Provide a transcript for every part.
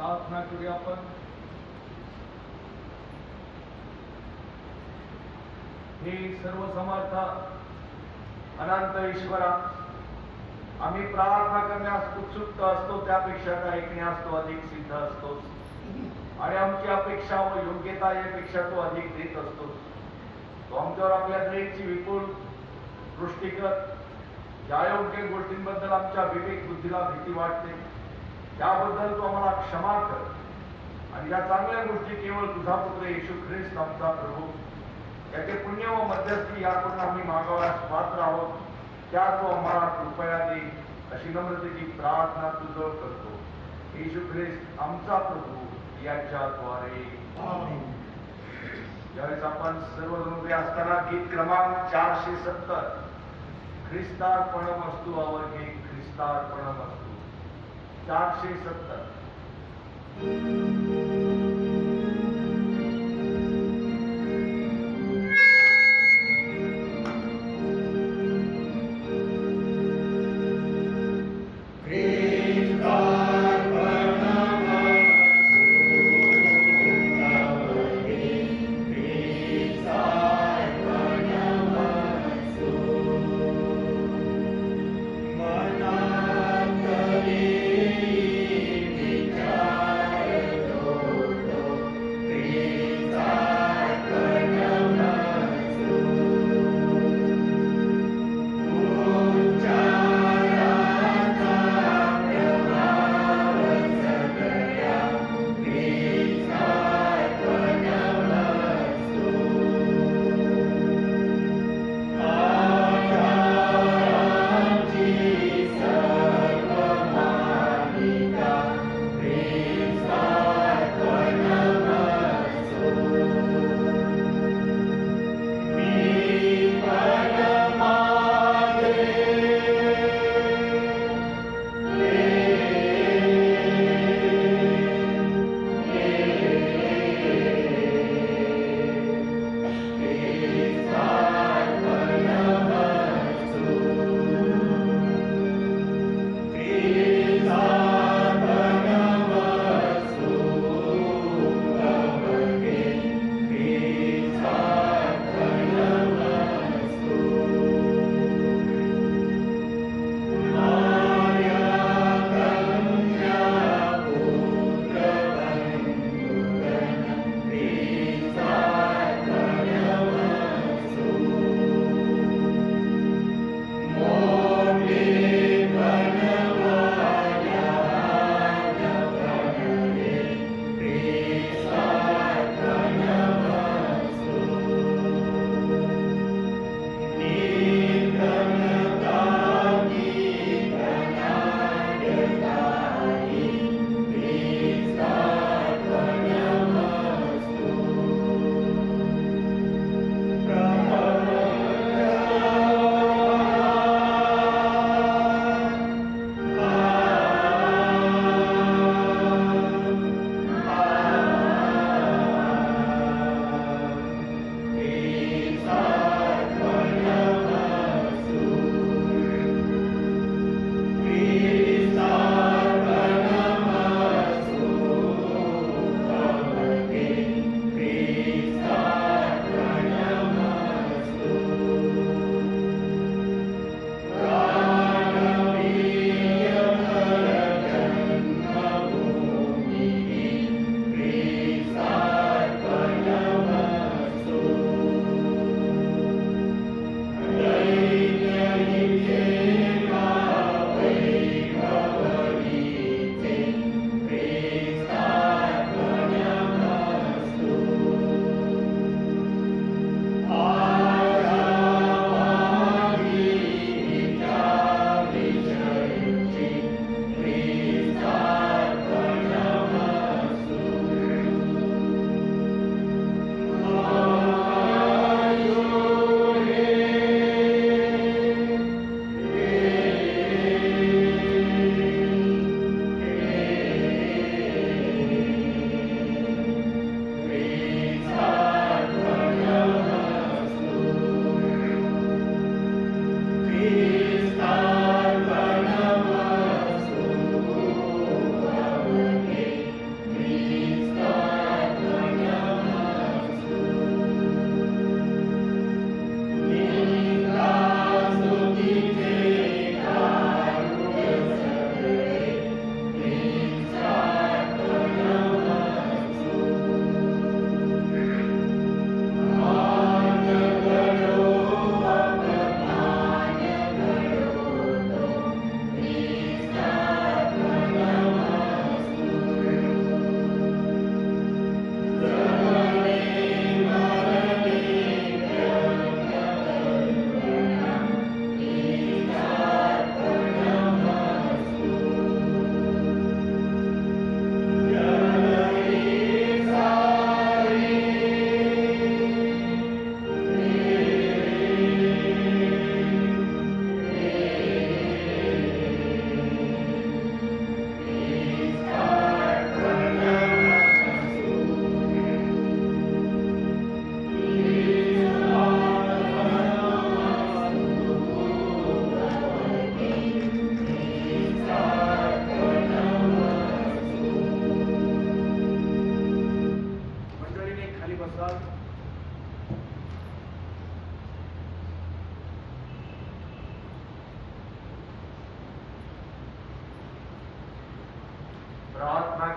प्रार्थना करूया आपण. हे सर्व समर्थ अनंत ईश्वरा, आम्ही प्रार्थना करण्यास उत्सुक असतो, त्यापेक्षा ऐकण्यास तो अधिक सिद्ध असतो आणि आमची अपेक्षा व योग्यता यापेक्षा तो अधिक देत असतो. तो आमच्यावर आपल्या दयेची विपुल दृष्टी कर. ज्या योग्य गोष्टींबद्दल आमच्या विवेक बुद्धीला भीती वाटते त्याबद्दल तो आम्हाला क्षमा कर आणि या चांगल्या गोष्टी केवळ तुझा पुत्र येशू ख्रिस्त आमचा प्रभू याचे पुण्य व मध्यस्थी याकडून आम्ही मागावयास पात्र आहोत, त्या तो आम्हाला कृपया दे अशी नम्रतेची प्रार्थना तुझं करतो. येशू ख्रिस्त आमचा प्रभू याच्याद्वारे. ज्यावेळेस आपण सर्वजण उभे असताना गीत क्रमांक 470 ख्रिस्तार्पणमस्तु अवघे ख्रिस्तार्पणमस्तु 470. मना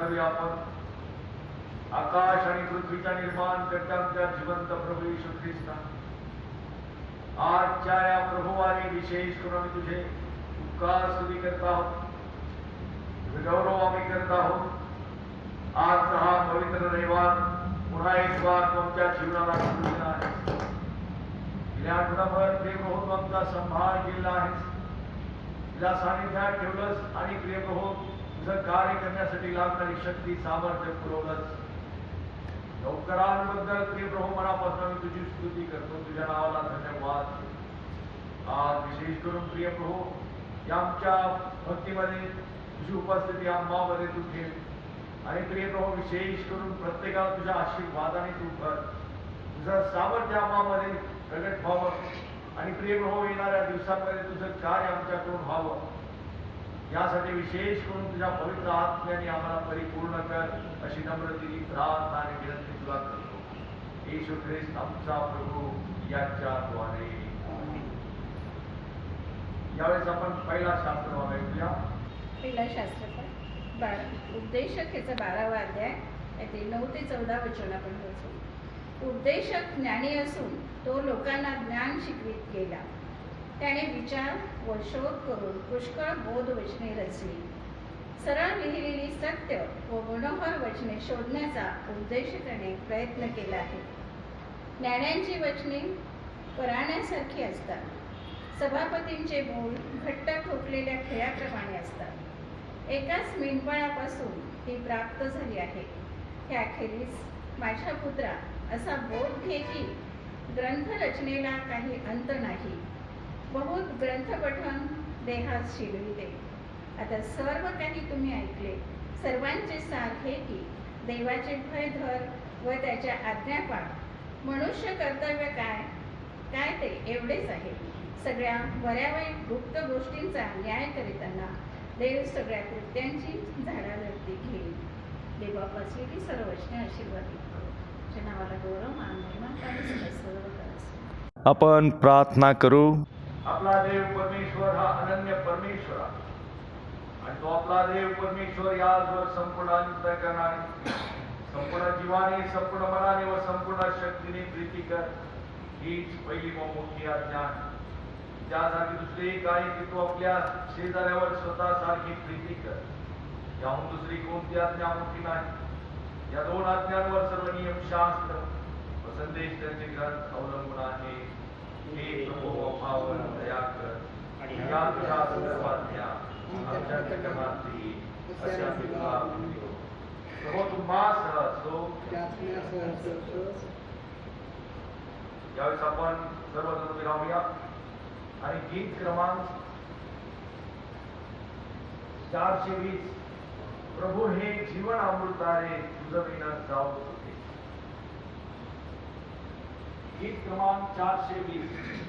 करूया आपण. आकाश आणि पृथ्वीच्या निर्माण करता आमच्या जिवंत प्रभू येशू ख्रिस्ता, आजच्या या प्रभुवारी विशेष करून आम्ही तुझे उपकार स्तुती करत आहोत, गौरव आम्ही करत आहोत. आज हा पवित्र रविवार पुन्हा एक वार तुमच्या जीवनाला दिला आहे. गेल्या आठवडाभर प्रियप्रभू आमचा संभाळ केला आहे, तुझ्या सानिध्यात ठेवलंस आणि प्रियप्रभू तुझं कार्य करण्यासाठी लागणारी शक्ती सामर्थ्य पुरवलंच. उपकारांबद्दल प्रियप्रभू मनापासून आम्ही तुझी स्तुती करतो, तुझ्या नावाला धन्यवाद. आज विशेष करून प्रियप्रभू या आमच्या भक्तीमध्ये तुझी उपस्थिती आम्हामध्ये तू ठेव आणि प्रियप्रभू विशेष करून प्रत्येकाला तुझ्या आशीर्वादाने तू कर. तुझं सामर्थ्य आम्हामध्ये प्रगट व्हावं आणि प्रियप्रभू येणाऱ्या दिवसांमध्ये तुझं कार्य आमच्याकडून व्हावं, यासाठी विशेष करून तुझ्या पवित्र आत्म्याने आम्हाला परिपूर्ण कर, अशी नम्रतेची प्रार्थना आणि विनंती तुला करतो. येशू ख्रिस्त आमचा प्रभू याच्याद्वारे. यावेळेस आपण पहिला शास्त्र ऐकूया. पहिला शास्त्रपाठ उपदेशक याचा 12वा अध्याय यातील 9 ते 14 वचन आपण वाचू. उपदेशक ज्ञानी असून तो लोकांना ज्ञान शिकवित गेला. त्याने विचार व शोध करून पुष्कळ बोध वचने रचली. सरळ लिहिलेली सत्य व मनोहर वचने शोधण्याचा उपदेशकाने प्रयत्न केला आहे. ज्ञानांची वचने कराण्यासारखी असतात. सभापतींचे बोल घट्ट ठोकलेल्या खिळ्याप्रमाणे असतात. एकाच मेंढपाळापासून ती प्राप्त झाली आहे. त्याखेरीज माझ्या पुत्रा असा बोध घे की ग्रंथ रचनेला काही अंत नाही. बहुत ग्रंथपठन देहात शिलविते. आता सर्व काही तुम्ही ऐकले. सर्वांचे सार हे की देवाचे भय धर व त्याच्या आज्ञा पाळ. मनुष्य कर्तव्य काय ते एवढेच आहे. सगळ्या बऱ्यावाईट गुप्त गोष्टींचा न्याय करीताना देव सगळ्या कृत्यांची झाडावरती घेईल. देवापासलेली सर्व वचने आशीर्वादित करो. तुझ्या नावाला गौरव मान महिमा सर्व करायचं. आपण प्रार्थना करू. आपला देव परमेश्वर हा अनन्य परमेश्वर आहे आणि तो आपला देव परमेश्वर याचवर संपूर्ण अंतःकरणाने, संपूर्ण जीवाने, संपूर्ण मनाने व संपूर्ण शक्तीने प्रीती कर. हीच पहिली व मोठी आज्ञा आहे. त्यासाठी दुसरे काही की तू आपल्या शेजाऱ्यावर स्वतःसारखी प्रीती कर. याहून दुसरी कोणती आज्ञा मोठी नाही. या 2 आज्ञांवर सर्व नियम, शास्त्र व संदेश त्यांचे ग्रंथ अवलंबून आहे. हे प्रभू अभावर दया कर आणि या तुझ्या संदर्भात घ्या आमच्या ठिकाणातली अशा तुला प्रभू तुम्हाला असो. यावेळेस आपण सर्वजण उभे राहूया आणि गीत क्रमांक 420 प्रभू हे जीवन अमृतारे तुझं विना जाऊ होते. गीत क्रमांक 420.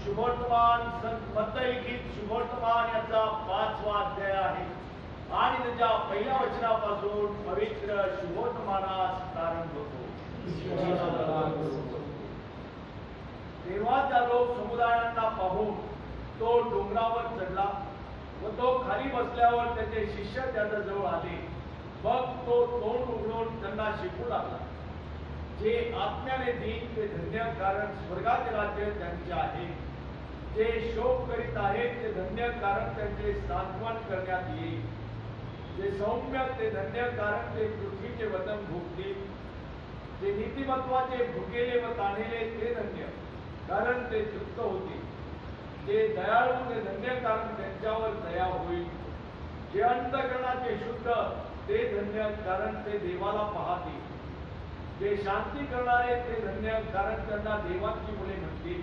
शुभवर्तमान संतलिखित शुभवर्तमान याचा 5वा अध्याय आहे आणि त्याच्या पहिल्या वचनापासून पवित्र शुभवर्तमानास प्रारंभ होतो. तेव्हा त्या लोक समुदायांना पाहून तो डोंगरावर चढला व तो खाली बसल्यावर त्याचे शिष्य त्याच्या जवळ आले. मग तो तोंड उघडून त्यांना शिकवू लागला, जे आत्म्याने दीन ते धन्य, कारण स्वर्गाचे राज्य त्यांचे आहे. जे शोक करीत आहेत ते धन्य, कारण त्यांचे सांत्वन करण्यात येईल. जे सौम्य ते धन्य, कारण ते पृथ्वीचे वतन भोगतील. जे नीतिमत्वाचे भुकेले व ताणलेले ते धन्य, कारण ते तृप्त होतील. जे दयाळू ते धन्य, कारण त्यांच्यावर दया होईल. जे अंतःकरणाचे शुद्ध ते धन्य, कारण ते देवाला पाहतील. जे शांती करणारे ते धन्य, कारण त्यांना देवाची मुले म्हणतील.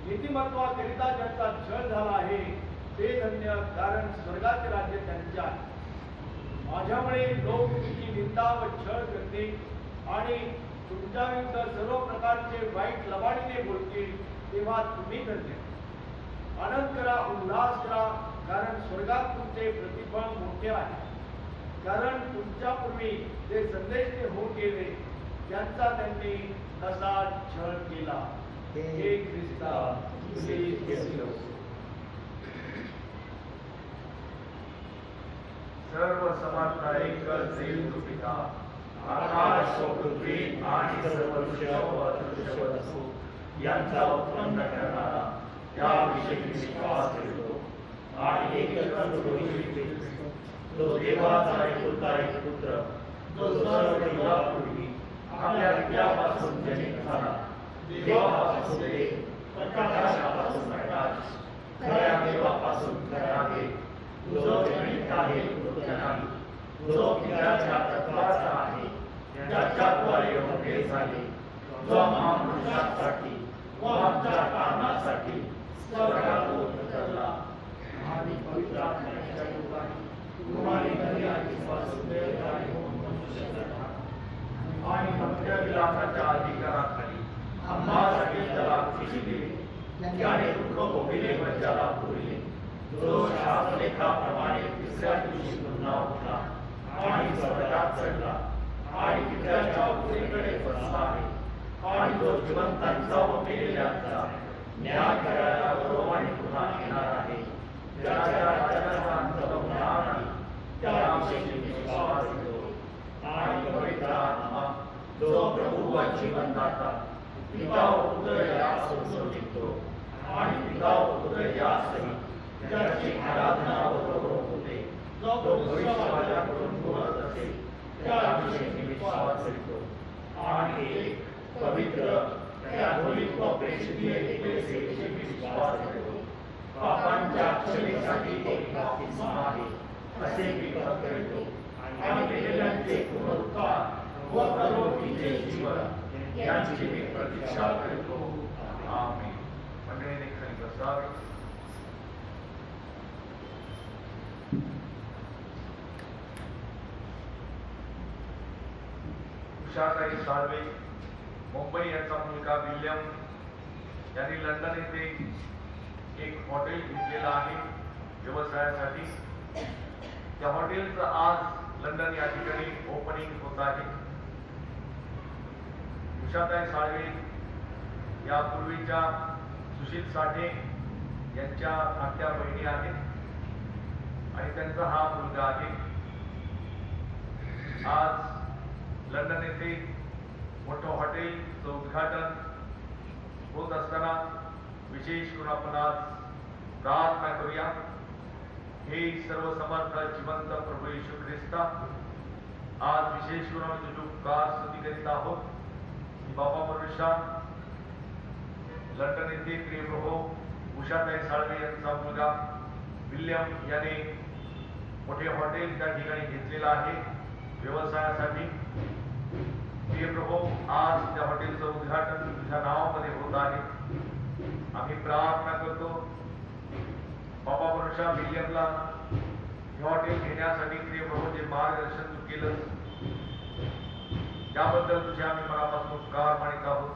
नीतिमत्वाकरिता ज्यांचा छळ झाला आहे ते धन्य, कारण स्वर्गाचे राज्य त्यांचे आहे. माझ्यामुळे लोक तुमची निंदा व छळ करतील आणि तुमच्या विरुद्ध सर्व प्रकारचे वाईट लबाडीने बोलतील, तेव्हा तुम्ही धन्य. आनंद करा, उल्हास करा, कारण स्वर्गात तुमचे प्रतिफळ मोठे आहे. कारण तुमच्यापूर्वी जे संदेश होऊन गेले त्यांचा त्यांनी तसा छळ केला. हे ख्रिस्ता सर्व समर्थ एकच देव पिता, आकाश व पृथ्वी आणि सर्व दृश्य व अदृश्य वस्तू यांचा उत्पन्न करणारा, त्याविषयी विश्वास ठेवतो आणि एकच तो देवाचा एकुलता एक पुत्र, जो सर्व युगापूर्वी आपल्या पित्यापासून जनित झाला, देवापासून देव, प्रकाशापासून प्रकाश, खऱ्या देवापासून खरा देव, जो जनित आहे मृत नाही, जो पित्याच्या तत्वाचा आहे, ज्याच्याद्वारे मोठे झाले, जो माणसासाठी व आमच्या कारणासाठी स्वर्गातून उतरला आणि पवित्र आत्म्याच्या योगाने तुम्हाला घरी आधीपासून देवदारी होऊन मनुष्य झाला आणि भक्त्या विलासाच्या अधिकाराखाली आम्हासाठी त्याला खुशी दिली. त्याने दुःख भोगले व त्याला पुरले, जो शास्त्रलेखाप्रमाणे तिसऱ्या दिवशी पुन्हा उठला आणि स्वर्गात चढला आणि पित्याच्या उजवीकडे बसला आहे. आणि जो जिवंतांचा व मेलेल्यांचा न्याय करायला बरोबर पुन्हा येणार आहे. ज्याच्या राज्याचा अंत होणार नाही, त्याविषयी विश्वास ठेवतो आणि पवित्र आत्मा, जो प्रभू व जीवनदाता, पिता व पुत्र यास संबोधितो आणि पिता व पुत्र यासही, ज्याची आराधना व गौरव होते, जो भविष्यवाण्याकडून बोलत असेल, त्याविषयी विश्वास ठेवतो आणि एक पवित्र कॅथोलिक व प्रेषितीय एकलेसीयेशी विश्वास ठेवतो. पापांच्या क्षमेसाठी एक बाप्तिस्मा आहे असे विश्वास करतो आणि मेलेल्यांचे पुनरुत्थान व परलोकीचे जीवन यांची मी प्रतीक्षा करतो. आमेन. मंडळीने खाली बसावे. उषाताई साळवे, मुंबई यांचा मुलगा विल्यम यांनी लंडन येथे एक हॉटेल घेतलेलं आहे व्यवसायासाठी. त्या हॉटेलचं आज लंडन या ठिकाणी ओपनिंग होत आहे. उषाताई साळवे या पूर्वीच्या सुशील साठे यांच्या धाकट्या बहिणी आहेत आणि त्यांचा हा मुलगा आहे. आज लंडन येथे मोठं हॉटेलचं उद्घाटन होत असताना विशेष करून आपण आज प्रार्थना करूया. हे सर्व समर्थ जिवंत प्रभू येशू ख्रिस्ता, आज विशेष करून तुझे उपकार स्तुती करीत आहोत. बाबा परमेश्वर, लंडन येथे प्रिय प्रभू उषाताई साळवे यांचा मुलगा विल्यम याने मोठे हॉटेल त्या ठिकाणी घेतलेलं आहे व्यवसायासाठी. प्रिय प्रभू, आज त्या हॉटेलचं उद्घाटन तुझ्या नावामध्ये होत आहे. आम्ही प्रार्थना करतो बाबा परमेश्वर, विल्यमला हे हॉटेल घेण्यासाठी प्रिय प्रभू जे मार्गदर्शन तू केलं त्याबद्दल तुझे आम्ही मनापासून उपकार मानित आहोत.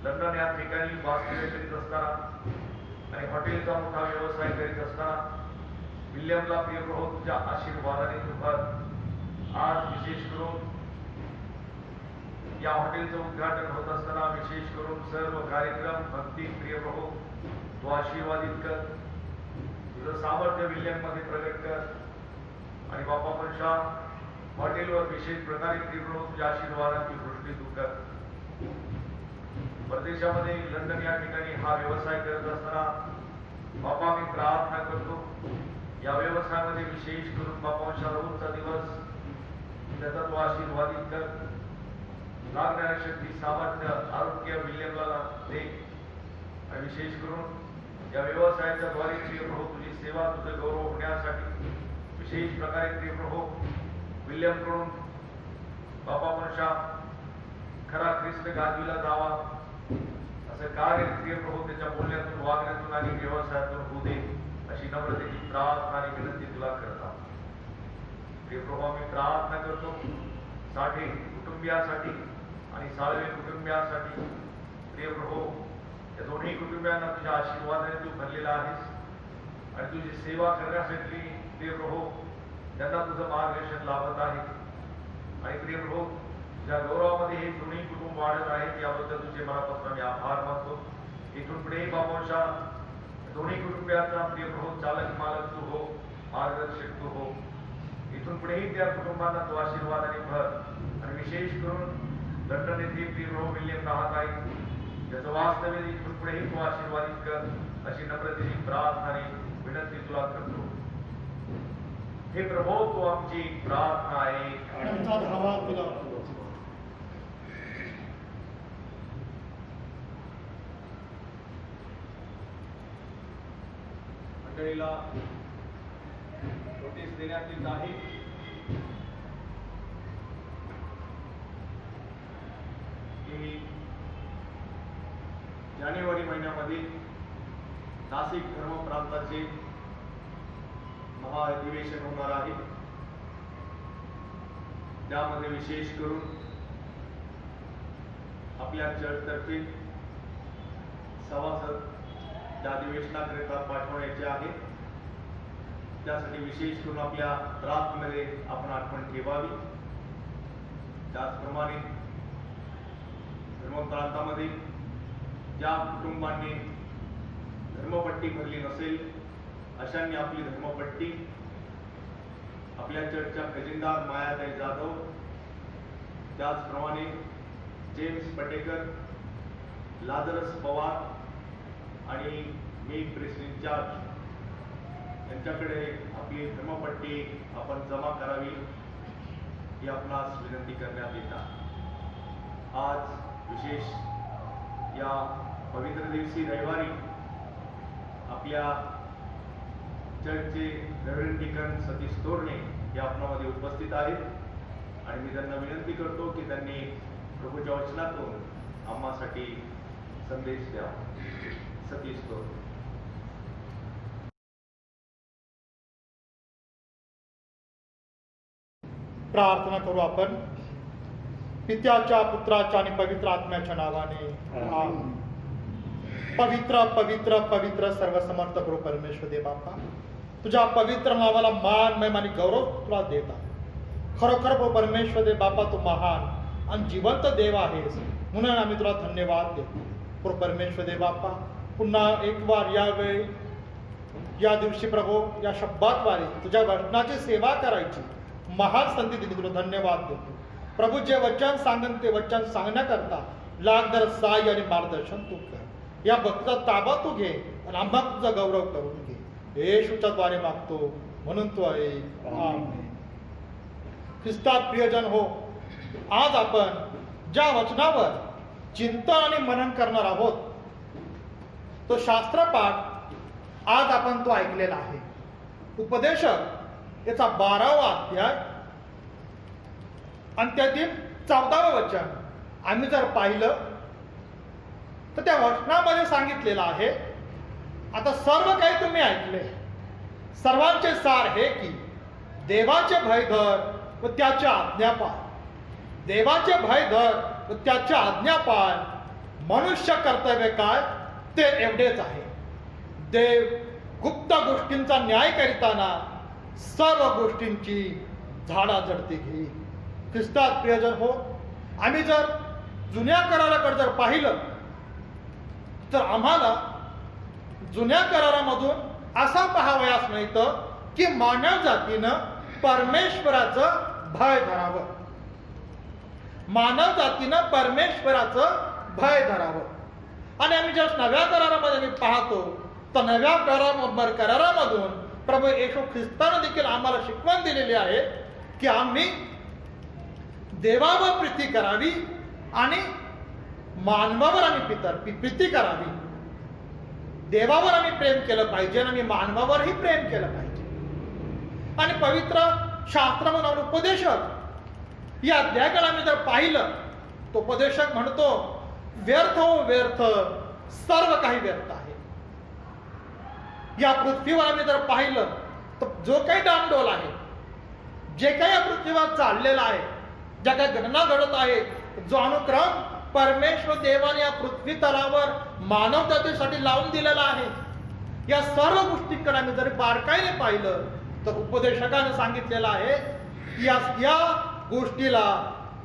लंडन या ठिकाणी वास्तव्य करीत असताना आणि हॉटेलचा मोठा व्यवसाय करीत असताना विल्यमला प्रिय प्रभू तुझ्या आशीर्वादाने तुझा आज विशेष करून या हॉटेलचं उद्घाटन होत असताना विशेष करून सर्व कार्यक्रम भक्ती प्रिय प्रभू तू आशीर्वादित कर, तुझं सामर्थ्य विल्यम मध्ये प्रगट कर आणि बापा पंशा हॉटेलवर विशेष प्रकारे प्रिय प्रभू तुझ्या आशीर्वादाची दृष्टी तू कर. परदेशामध्ये लंडन या ठिकाणी हा व्यवसाय करत असताना बापा मी प्रार्थना करतो या व्यवसायामध्ये विशेष करून बापांच्या रोजचा दिवस त्याचा तो आशीर्वादित कर, लागणाऱ्या शक्ती सामर्थ्य आरोग्य विल्यमला दे आणि विशेष करून या व्यवसायाच्या द्वारे प्रिय प्रभू तुझी सेवा तुझं गौरव होण्यासाठी विशेष प्रकारे प्रिय प्रभू विल्यम कडून बापा पंशा खरा ख्रिस्त गाजविला जावा असं कार्य प्रिय प्रभू त्याच्या बोलण्यातून वागण्यातून आणि व्यवसायातून होऊ दे अशी नम्रतेची प्रार्थना आणि विनंती तुला करता. प्रिय प्रभू आम्ही प्रार्थना करतो साठे कुटुंबियासाठी आणि साळवे कुटुंबियासाठी प्रिय प्रभू या दोन्ही कुटुंबियांना तुझ्या आशीर्वादाने तू भरलेला आहेस आणि तुझी सेवा करण्यासाठी प्रिय प्रभू त्यांना तुझं मार्गदर्शन लाभत आहे आणि प्रिय प्रभू ज्या गौरवामध्ये हे दोन्ही कुटुंब वाढत आहेत याबद्दल तुझे मनापासून आम्ही आभार मानतो. इथून पुढे बाबांच्या दोन्ही कुटुंबियांचा प्रिय प्रभू चालक मालक तू हो, मार्गदर्शक तू हो. इथून पुढेही त्या कुटुंबांना तू आशीर्वादाने भर आणि विशेष करून लंडन येथे प्रिय प्रभू विल्यम राहत आहे ज्याचं वास्तव्य इथून पुढेही तू आशीर्वादित कर अशी नम्रतेची प्रार्थना आणि विनंती तुला करतो. हे प्रभू तू आमची प्रार्थना आहे. मंडळीला नोटीस देण्यात येत आहे की जानेवारी महिन्यामध्ये नाशिक धर्म प्रांताचे महाअधिवेशन होणार आहे. त्यामध्ये विशेष करून आपल्या चर्चतर्फे सभासद त्या अधिवेशनाकरिता पाठवण्याचे आहे. त्यासाठी विशेष करून आपल्या प्रार्थनेमध्ये आपण आठवण ठेवावी. त्याचप्रमाणे धर्म प्रांतामध्ये ज्या कुटुंबांनी धर्मपट्टी भरली नसेल अशांनी आपली धर्मपट्टी आपल्या चर्चच्या खजिनदार मायाताई जाधव, त्याचप्रमाणे जेम्स पटेकर, लाजरस पवार आणि मी प्रेस इन्चार्ज यांच्याकडे आपली धर्मपट्टी आपण जमा करावी ही आपणास विनंती करण्यात येतात. आज विशेष या पवित्र दिवशी रविवारी आपल्या चर्चचे रेव्हरंड डीकन सतीश तोरणे हे आपणामध्ये उपस्थित आहेत आणि मी त्यांना विनंती करतो की त्यांनी प्रभूच्या वचनातून आम्हासाठी संदेश द्यावा. सतीश तोरणे. प्रार्थना करू आपण. पित्याच्या पुत्राच्या आणि पवित्र आत्म्याच्या नावाने आमेन. पवित्र पवित्र पवित्र सर्वसमर्थ प्रभू परमेश्वर दे बापा, तुझ्या पवित्र नावाला मान महिमा आणि गौरव तुला देता. खरोखर प्रभू परमेश्वर दे बापा, तू महान आणि जिवंत देव आहेस म्हणून आम्ही तुला धन्यवाद देतो. प्रभू परमेश्वर दे बापा, पुन्हा एक वार यावेळी या दिवशी प्रभू या शब्दाद्वारे तुझ्या वचनाची सेवा करायची महान संधी दिली, तुला धन्यवाद देतो. प्रभू जे वचन सांगन ते वचन सांगण्याकरता लागणारं सहाय्य आणि मार्गदर्शन तू कर. या भक्ताचा ताबा तू घे आणि आम्हा तुझा गौरव करून घे. येशूच्या द्वारे मागतो म्हणून तू आहे. आमेन. ख्रिस्तात प्रियजन हो, आज आपण ज्या वचनावर चिंतन आणि मनन करणार आहोत तो शास्त्रपाठ आज आपण तो ऐकलेला आहे. उपदेशक याचा 12वा अध्याय आणि त्यातील 14वं वचन आम्ही जर पाहिलं तर त्या वचनामध्ये सांगितलेलं आहे, आता सर्व काही तुम्ही ऐकले, सर्वांचे सार हे की देवाचे भय धर व त्याच्या आज्ञा पाळ. देवाचे भय धर व त्याच्या आज्ञा पाळ, मनुष्य कर्तव्य काय ते एवढेच आहे. देव गुप्त गोष्टींचा न्याय करीताना सर्व गोष्टींची झाडाझडती घेईल. ख्रिस्तात प्रियजन हो, आम्ही जर जुन्या कराराकडे जर पाहिलं तर आम्हाला जुन्या करारामधून असं पाहावयास मिळतं की मानव जातीनं परमेश्वराचं भय धरावं. मानव जातीनं परमेश्वराचं भय धरावं. आणि आम्ही जर नव्या करारामध्ये आम्ही पाहतो तर नव्या करारामधून प्रभू येशू ख्रिस्तानं देखील आम्हाला शिकवण दिलेली आहे की आम्ही देवावर प्रीती करावी आणि मानवावर आम्ही प्रीती करावी. देवावर आम्ही प्रेम केलं पाहिजे आणि मानवावरही प्रेम केलं पाहिजे. आणि पवित्र शास्त्रामधून उपदेशक या अध्यायाकडे आम्ही जर पाहिलं तो उपदेशक म्हणतो व्यर्थ हो व्यर्थ, सर्व काही व्यर्थ आहे. या पृथ्वीवर आम्ही जर पाहिलं तर जो काही डामडोल आहे, जे काही या पृथ्वीवर चाललेला आहे, ज्या काही घटना घडत आहे, जो अनुक्रम परमेश्वर देवाने या पृथ्वी तलावर मानवजातीसाठी लावून दिलेला आहे, या सर्व गोष्टींकडे आम्ही जर बारकाईने पाहिलं तर उपदेशकाने सांगितलेलं आहे या गोष्टीला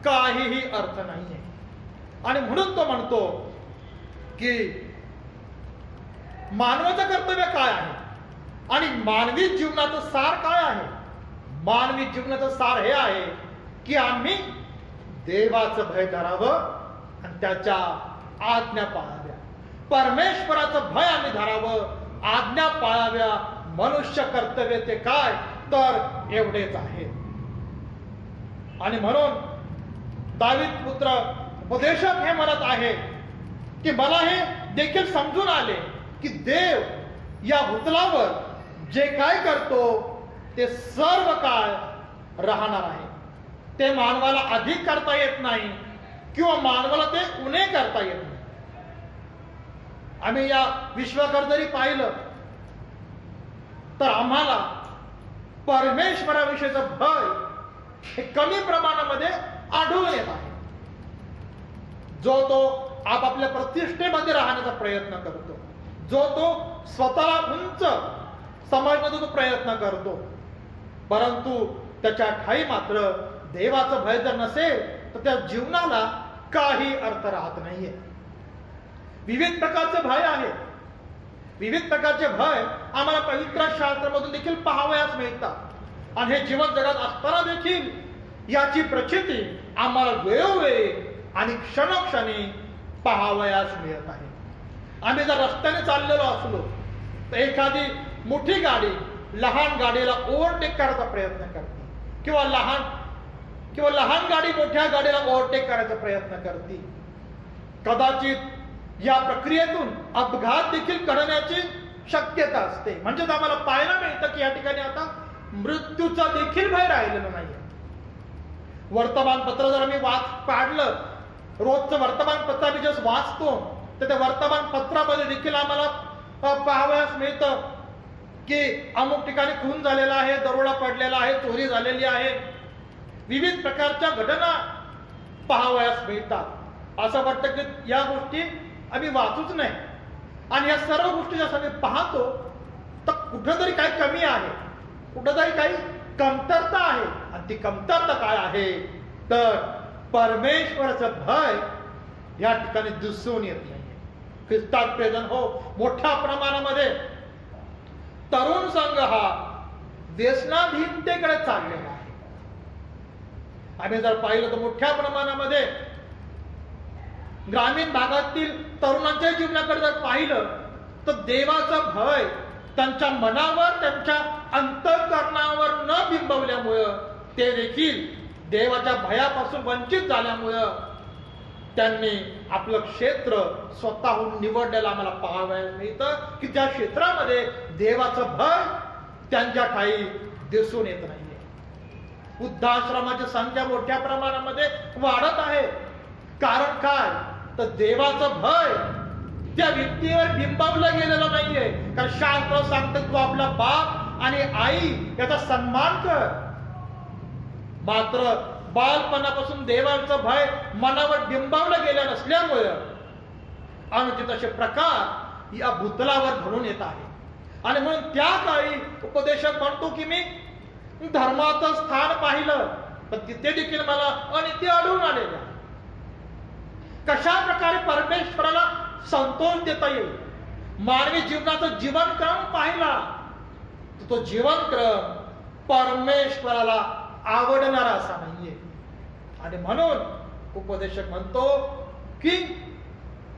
काहीही अर्थ नाहीये. आणि म्हणून तो म्हणतो की मानवाचं कर्तव्य काय आहे आणि मानवी जीवनाचं सार काय आहे. मानवी जीवनाचं सार हे आहे की आम्ही देवाचं भय धरावं आणि त्याच्या आज्ञा पाळाव्या. परमेश्वराचं भय आम्ही धरावं, आज्ञा पाळाव्या. मनुष्य कर्तव्य ते काय तर एवढेच आहे. आणि म्हणून दावीद पुत्र उपदेशक हे म्हणत आहे की मला हे देखील समजून आले की देव या भूतलावर जे काय करतो ते सर्व काळ राहणार आहे. ते मानवाला अधिक करता येत नाही किंवा मानवाला ते उणे करता येत नाही. आम्ही या विश्वाकडे जरी पाहिलं तर आम्हाला परमेश्वराविषयीचं भय हे कमी प्रमाणामध्ये आढळून येत आहे. जो तो आपापल्या प्रतिष्ठेमध्ये राहण्याचा प्रयत्न करतो, जो तो स्वतःला उंच समजण्याचा जो प्रयत्न करतो, परंतु त्याच्या ठाई मात्र देवाचं भय जर नसेल तर त्या जीवनाला काही अर्थ राहत नाहीये. विविध प्रकारचे भय आहे. विविध प्रकारचे भय आम्हाला पवित्र शास्त्रामधून देखील पाहावयास मिळतात. आणि हे जीवन जगात असताना देखील याची प्रचिती आम्हाला वेळोवेळी आणि क्षणोक्षणी पाहावयास मिळत आहे. आम्ही जर रस्त्याने चाललेलो असलो तर एखादी मोठी गाडी लहान गाडीला ओव्हरटेक करायचा प्रयत्न करते किंवा लहान गाडी मोठ्या गाडीला ओव्हरटेक करायचा प्रयत्न करते. कदाचित या प्रक्रियेतून अपघात देखील घडण्याची शक्यता असते. म्हणजेच आम्हाला पाहायला मिळतं की या ठिकाणी आता मृत्यूचा देखील भय राहिलेला नाही. वर्तमानपत्र जर आम्ही काढलं, रोजचं वर्तमानपत्र आम्ही जसं वाचतो तर त्या वर्तमानपत्रामध्ये देखील आम्हाला पाहावयास मिळतं की अमुक ठिकाणी खून झालेला आहे, दरोडा पडलेला आहे, चोरी झालेली आहे. विविध प्रकारच्या घटना पाहावयास मिळतात. असं वाटतं की या गोष्टी आम्ही वाचूच नाही. आणि या सर्व गोष्टी जसं आम्ही पाहतो तर कुठेतरी काही कमी आहे, कुठेतरी काही कमतरता आहे. आणि ती कमतरता काय आहे तर परमेश्वराचं भय या ठिकाणी दिसून येत नाही. ख्रिस्तात प्रेजन हो, मोठ्या प्रमाणामध्ये तरुण संघ हा व्यसनाधीनतेकडे चाललेला आहे. आम्ही जर पाहिलं तर मोठ्या प्रमाणामध्ये ग्रामीण भागातील तरुणांच्या जीवनाकडे जर पाहिलं तर देवाचं भय त्यांच्या मनावर, त्यांच्या अंतःकरणावर न बिंबवल्यामुळं, ते देखील देवाच्या भयापासून वंचित झाल्यामुळं त्यांनी आपलं क्षेत्र स्वतःहून निवडलेलं आम्हाला पाहावयास मिळतं की त्या क्षेत्रामध्ये देवाचं भय त्यांच्या ठाई दिसून येत नाहीये. वृद्धाश्रमाची संख्या मोठ्या प्रमाणामध्ये वाढत आहे. कारण काय तर देवाचं भय त्या व्यक्तीवर बिंबवलं गेलेलं नाहीये. कारण शास्त्र सांगतं तू आपला बाप आणि आई याचा सन्मान कर. मात्र बालपणापासून देवाचं भय मनावर बिंबवलं गेलं नसल्यामुळं अनुचित असे प्रकार या भूतलावर घडून येत आहे. आणि म्हणून त्या काळी उपदेशक म्हणतो की मी धर्माचं स्थान पाहिलं, पण तिथे देखील मला अनित्य आढळून आलेल्या. कशा प्रकारे परमेश्वराला संतोष देता येईल. मानवी जीवनाचं जीवनक्रम पाहिला, तो जीवनक्रम परमेश्वराला आवडणारा असा नाहीये. आणि म्हणून उपदेशक म्हणतो की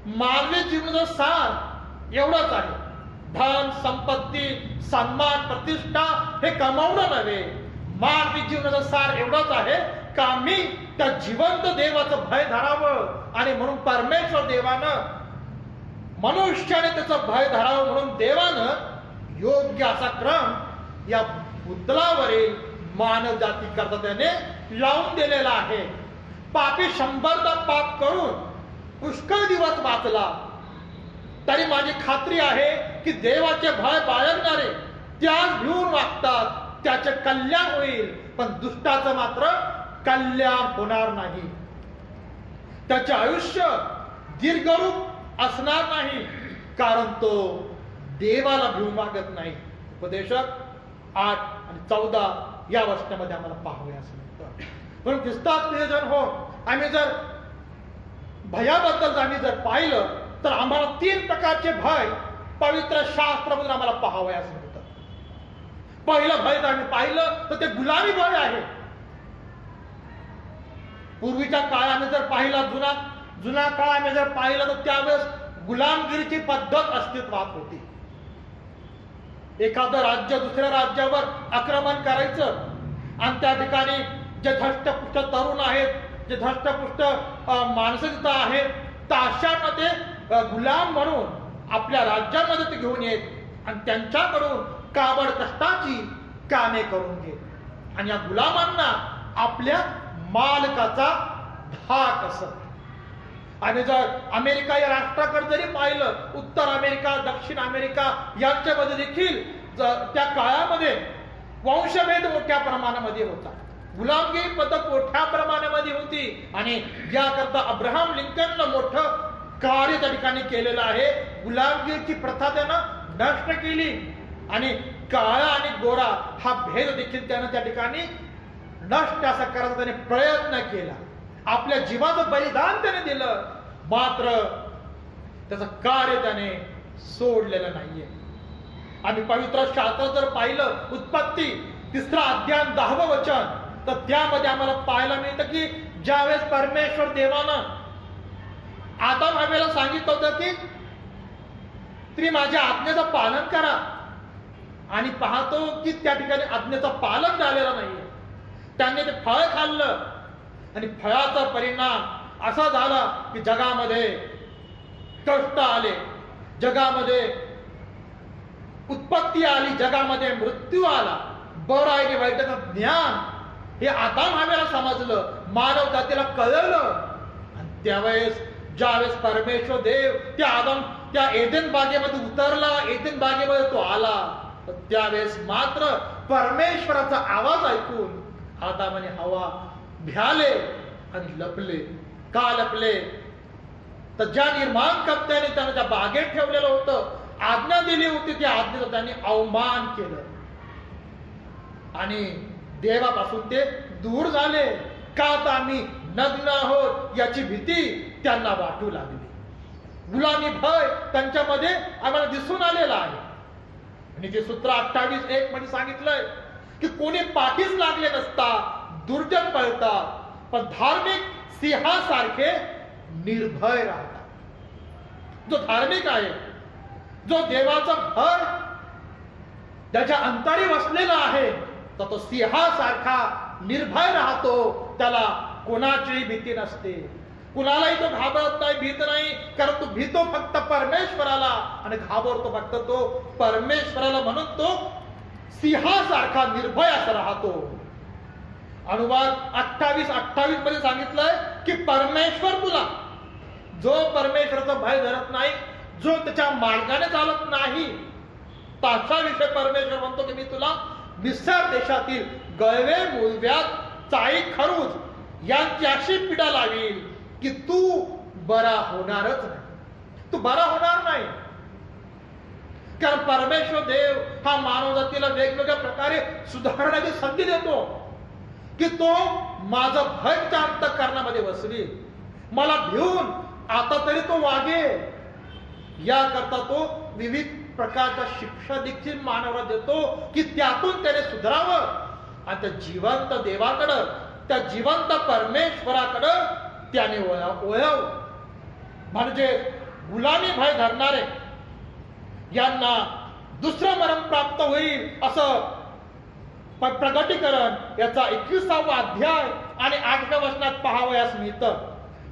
मानवी जीवनाचं सार एवढंच आहे, धन संपत्ती सन्मान प्रतिष्ठा हे कमावणं नव्हे. मानवी जीवनाचं सार एवढंच आहे का मी त्या जिवंत देवाचं भय धरावं. आणि म्हणून परमेश्वर देवानं मनुष्याने त्याचं भय धरावं म्हणून देवानं योग्य असा क्रम या भूतलावरील मानव जाती करता त्याने लावून दिलेला आहे. पापी 100दा पाप करून पुष्कळ दिवस वाचला तरी माझी खात्री आहे की देवाचे भय बाळगणारे त्याच भिवून वागतात, त्याचे कल्याण होईल. पण दुष्टाचं मात्र कल्याण होणार नाही. त्याचे आयुष्य दीर्घरूप असणार नाही, कारण तो देवाला भिवून वागत नाही. उपदेशक 8 आणि 14 या वचनामध्ये आम्हाला पाहूयास मिळतं. म्हणून ख्रिस्तात प्रियजन हो, आम्ही जर भयाबद्दल आम्ही जर पाहिलं तर आम्हाला 3 प्रकारचे भय पवित्र शास्त्रामधून आम्हाला पाहावयास मिळतं. पहिलं भय जर आम्ही पाहिलं तर ते गुलामी भय आहे. पूर्वीच्या काळ आम्ही जर पाहिला, जुना काळ आम्ही जर पाहिलं तर त्यावेळेस गुलामगिरीची पद्धत अस्तित्वात होती. एखादं राज्य दुसऱ्या राज्यावर आक्रमण करायचं आणि त्या ठिकाणी जे धष्टपुष्ट तरुण आहेत, जे धष्टपुष्ट माणसं तिथं आहेत, तर अशामध्ये गुलाम म्हणून आपल्या राज्यामध्ये ते घेऊन येत आणि त्यांच्याकडून काबड कष्टाची कामे करून घेत. आणि या गुलामांना आपल्या मालकाचा धाक असत. आणि जर अमेरिका या राष्ट्राकडे जरी पाहिलं, उत्तर अमेरिका दक्षिण अमेरिका यांच्यामध्ये देखील त्या काळामध्ये वंशभेद मोठ्या प्रमाणामध्ये होता, गुलामगिरी पद्धत मोठ्या प्रमाणामध्ये होती. आणि याकरता अब्राहम लिंकननं मोठं कार्य त्या ठिकाणी केलेलं आहे. गुलामगिरीची प्रथा त्यानं नष्ट केली आणि काळा आणि गोरा हा भेद देखील त्यानं त्या ठिकाणी नष्ट असा करायचा त्याने प्रयत्न केला. आपल्या जीवाचं बलिदान त्याने दिलं, मात्र त्याचं कार्य त्याने सोडलेलं नाहीये. आम्ही पवित्र शास्त्र जर पाहिलं, उत्पत्ती 3 अध्याय 10 वचन, तर त्यामध्ये आम्हाला पाहायला मिळतं की ज्यावेळेस परमेश्वर देवानं आदम हव्याला सांगितलं होतं की तुम्ही माझ्या आज्ञेचं पालन करा, आणि पाहतो की त्या ठिकाणी आज्ञेचं पालन झालेलं नाहीये. त्यांनी ते फळ खाल्लं आणि फळाचा परिणाम असा झाला की जगामध्ये कष्ट आले, जगामध्ये उत्पत्ती आली, जगामध्ये मृत्यू आला. बरं आहे की वाईटाचं ज्ञान हे आदम हव्याला समजलं, मानव जातीला कळलं. आणि त्यावेळेस ज्यावेळेस परमेश्वर देव त्या एदेन बागेमध्ये उतरला, एदेन बागेमध्ये तो आला, तर त्यावेळेस मात्र परमेश्वराचा आवाज ऐकून आदम आणि हवा भ्याले आणि लपले. का लपले? तर ज्या निर्माणकर्त्याने त्यांना त्या बागेत ठेवलेलं होतं, आज्ञा दिली होती, त्या आज्ञेचा त्यांनी अवमान केलं आणि देवापासून ते दूर झाले. का तर आम्ही नग्न आहोत याची भीती त्यांना वाटू लागली. गुलामी भय त्यांच्यामध्ये आम्हाला दिसून आलेला आहे. आणि जे सूत्र 28:1 मध्ये सांगितलंय की कोणी पाठीच लागले नसता दुर्जन पळतात, पण धार्मिक सिंहासारखे निर्भय राहतात. जो धार्मिक आहे, जो देवाचा भय त्याच्या अंतरी वसलेला आहे, तर तो सिंहासारखा निर्भय राहतो. त्याला कोणाचीही भीती नसते, कुणालाही तो घाबरत नाही, भीत नाही, कारण तो भीतो फक्त परमेश्वराला आणि घाबरतो फक्त तो परमेश्वराला. म्हणून तो सिंहासारखा निर्भय असा राहतो. अनुवाद 28:28 मध्ये सांगितलंय की परमेश्वर तुला, जो परमेश्वराचा भय धरत नाही, जो त्याच्या मार्गाने चालत नाही, ताचा विषय परमेश्वर म्हणतो की मी तुला मिस्र देशातील गळवे, मूळव्याध, चाळी, खरूज यांची अशी पीडा लावील की तू बरा होणारच नाही. तू बरा होणार नाही. कारण परमेश्वर देव हा मानव जातीला वेगवेगळ्या प्रकारे सुधारण्याची संधी देतो की तो माझं भय त्या अंतःकरणामध्ये बसवी, मला भिवून आता तरी तो वागेल. याकरता तो विविध प्रकारच्या शिक्षा देखील मानवाला देतो की त्यातून त्याने सुधारावं आणि त्या जिवंत देवाकडं, त्या जिवंत परमेश्वराकडं त्याने वळावं. म्हणजे गुलामी भय धरणारे यांना दुसरं मरण प्राप्त होईल असं प्रगटीकरण याचा 21वा अध्याय आणि 8व्या वचनात पाहावयास मिळतं.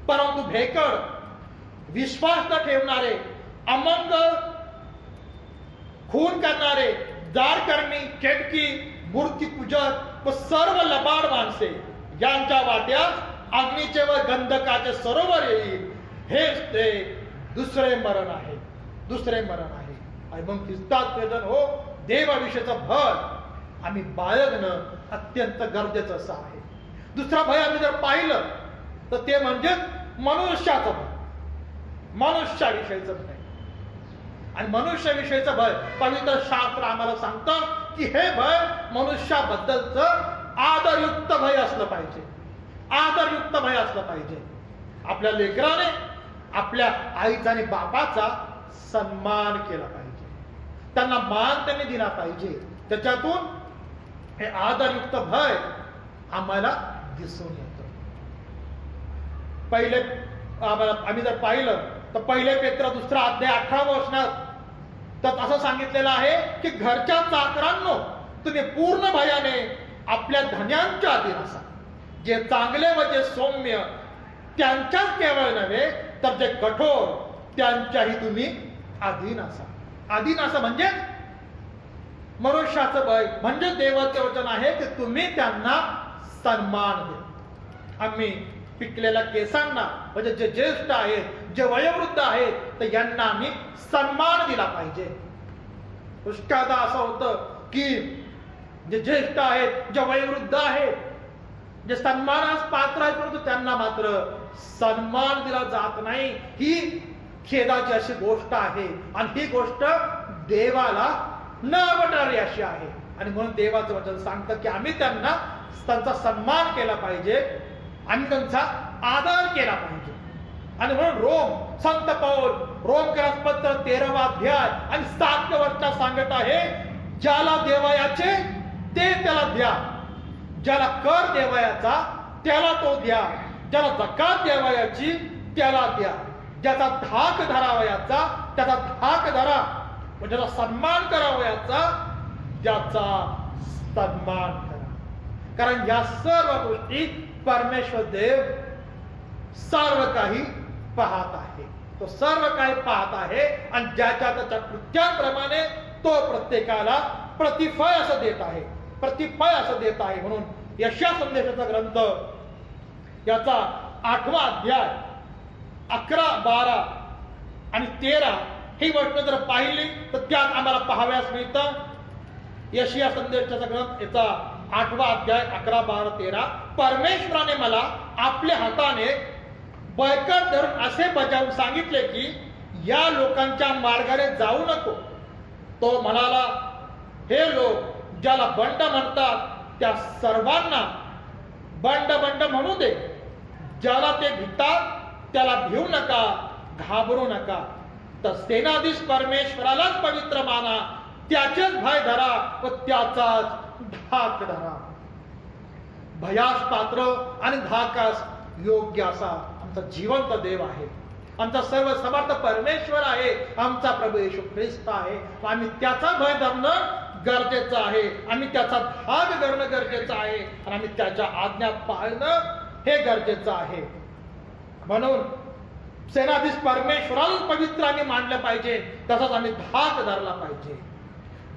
परंतु भेकड, विश्वास न ठेवणारे, अमंगल, खून करणारे, जारकर्मी, चेटकी, मूर्तिपूजक व सर्व लबाड माणसे यांच्या वाट्यास अग्नीचे व गंधकाचे सरोवर येईल. हेच ते दुसरे मरण आहे, दुसरे मरण आहे. आणि मग ख्रिस्तात वेदन हो, देवाविषयीचं भय आम्ही बाळगणं अत्यंत गरजेचं असं आहे. दुसरा भय आम्ही जर पाहिलं तर ते म्हणजे मनुष्याचं भय, मनुष्याविषयीचं भय. आणि मनुष्याविषयीचं भय पवित्र शास्त्र आम्हाला सांगतं की हे भय मनुष्याबद्दलचं आदरयुक्त भय असलं पाहिजे, आदरयुक्त भय असलं पाहिजे. आपल्या लेकराने आपल्या आईचा आणि बापाचा सन्मान केला पाहिजे, त्यांना मान त्यांनी दिला पाहिजे. त्याच्यातून हे आदरयुक्त भय आम्हाला दिसून येतं. पहिले आम्ही जर पाहिलं तर पहिले पेत्र 2 अध्याय 18 वचनात तर असं सांगितलेलं आहे की घरच्या चाकरांनो तुम्ही पूर्ण भयाने आपल्या धन्यांच्या अधीन असा, जे चांगले व जे सौम्य त्यांच्याच केवळ नव्हे तर जे कठोर त्यांच्याही तुम्ही अधीन असा. अधीन असं म्हणजे मनुष्याचं भय म्हणजे देवाचे वचन आहे की तुम्ही त्यांना सन्मान द्या. आम्ही पिकलेल्या केसांना म्हणजे जे ज्येष्ठ आहेत, जे वयोवृद्ध आहेत, तर यांना आम्ही सन्मान दिला पाहिजे. पुष्कळदा असं होतं की जे ज्येष्ठ आहेत, जे वयोवृद्ध आहेत, जे सन्मानास पात्र आहेत, परंतु त्यांना मात्र सन्मान दिला जात नाही. ही खेदाची अशी गोष्ट आहे आणि ही गोष्ट देवाला न आवडणारी अशी आहे. आणि म्हणून देवाचं वचन सांगतं की आम्ही त्यांचा सन्मान केला पाहिजे, आम्ही त्यांचा आदर केला पाहिजे. आणि म्हणून संत पौल रोमकरास पत्र 13वा अध्याय आणि 7व्या वचनात सांगत आहे, ज्याला देवायाचे ते त्याला द्या, ज्याला कर देवायाचा त्याला तो द्या, ज्याला जकात देवायाची त्याला द्या, ज्याचा धाक धरावयाचा त्याचा धाक धरा, ज्याचा सन्मान करावयाचा त्याचा सन्मान करा. कारण या सर्व गोष्टी परमेश्वर देव सर्व काही पाहत आहे. तो सर्व काही पाहत आहे आणि ज्याच्या त्याच्या कृत्यांप्रमाणे तो प्रत्येकाला प्रतिफळ असं देत आहे, प्रतिफळ असं देत आहे. म्हणून यशया संदेशाचा ग्रंथ याचा 8वा अध्याय 11, 12 आणि 13 ही वचनं जर पाहिली तर त्यात आम्हाला पाहाव्यास मिळतं. यशया संदेशाचा ग्रंथ याचा 8वा अध्याय 11, 12, 13 परमेश्वराने मला आपल्या हाताने बळकट धरून असे बजावून सांगितले की या लोकांच्या मार्गाने जाऊ नको. तो म्हणाला, हे लोक ज्याला बंड म्हणतात त्या सर्वांना बंड बंड म्हणू दे, ज्याला ते भितात त्याला भिवू नका, घाबरू नका. तर सेनाधीश परमेश्वरालाच पवित्र माना, त्याचेच भय धरा व त्याचाच धाक धरा. भयास पात्र आणि धाकास योग्य असा आमचा जिवंत देव आहे, आमचा सर्व समर्थ परमेश्वर आहे, आमचा प्रभू येशू ख्रिस्त आहे. आम्ही त्याचा भय धरणं गरजेचं आहे, आम्ही त्याचा धाक धरणं गरजेचं आहे आणि आम्ही त्याच्या आज्ञा पाळणं हे गरजेचं आहे. म्हणून सेनाधीश परमेश्वराला पवित्र आम्ही मानलं पाहिजे, तसाच आम्ही धाक धरला पाहिजे.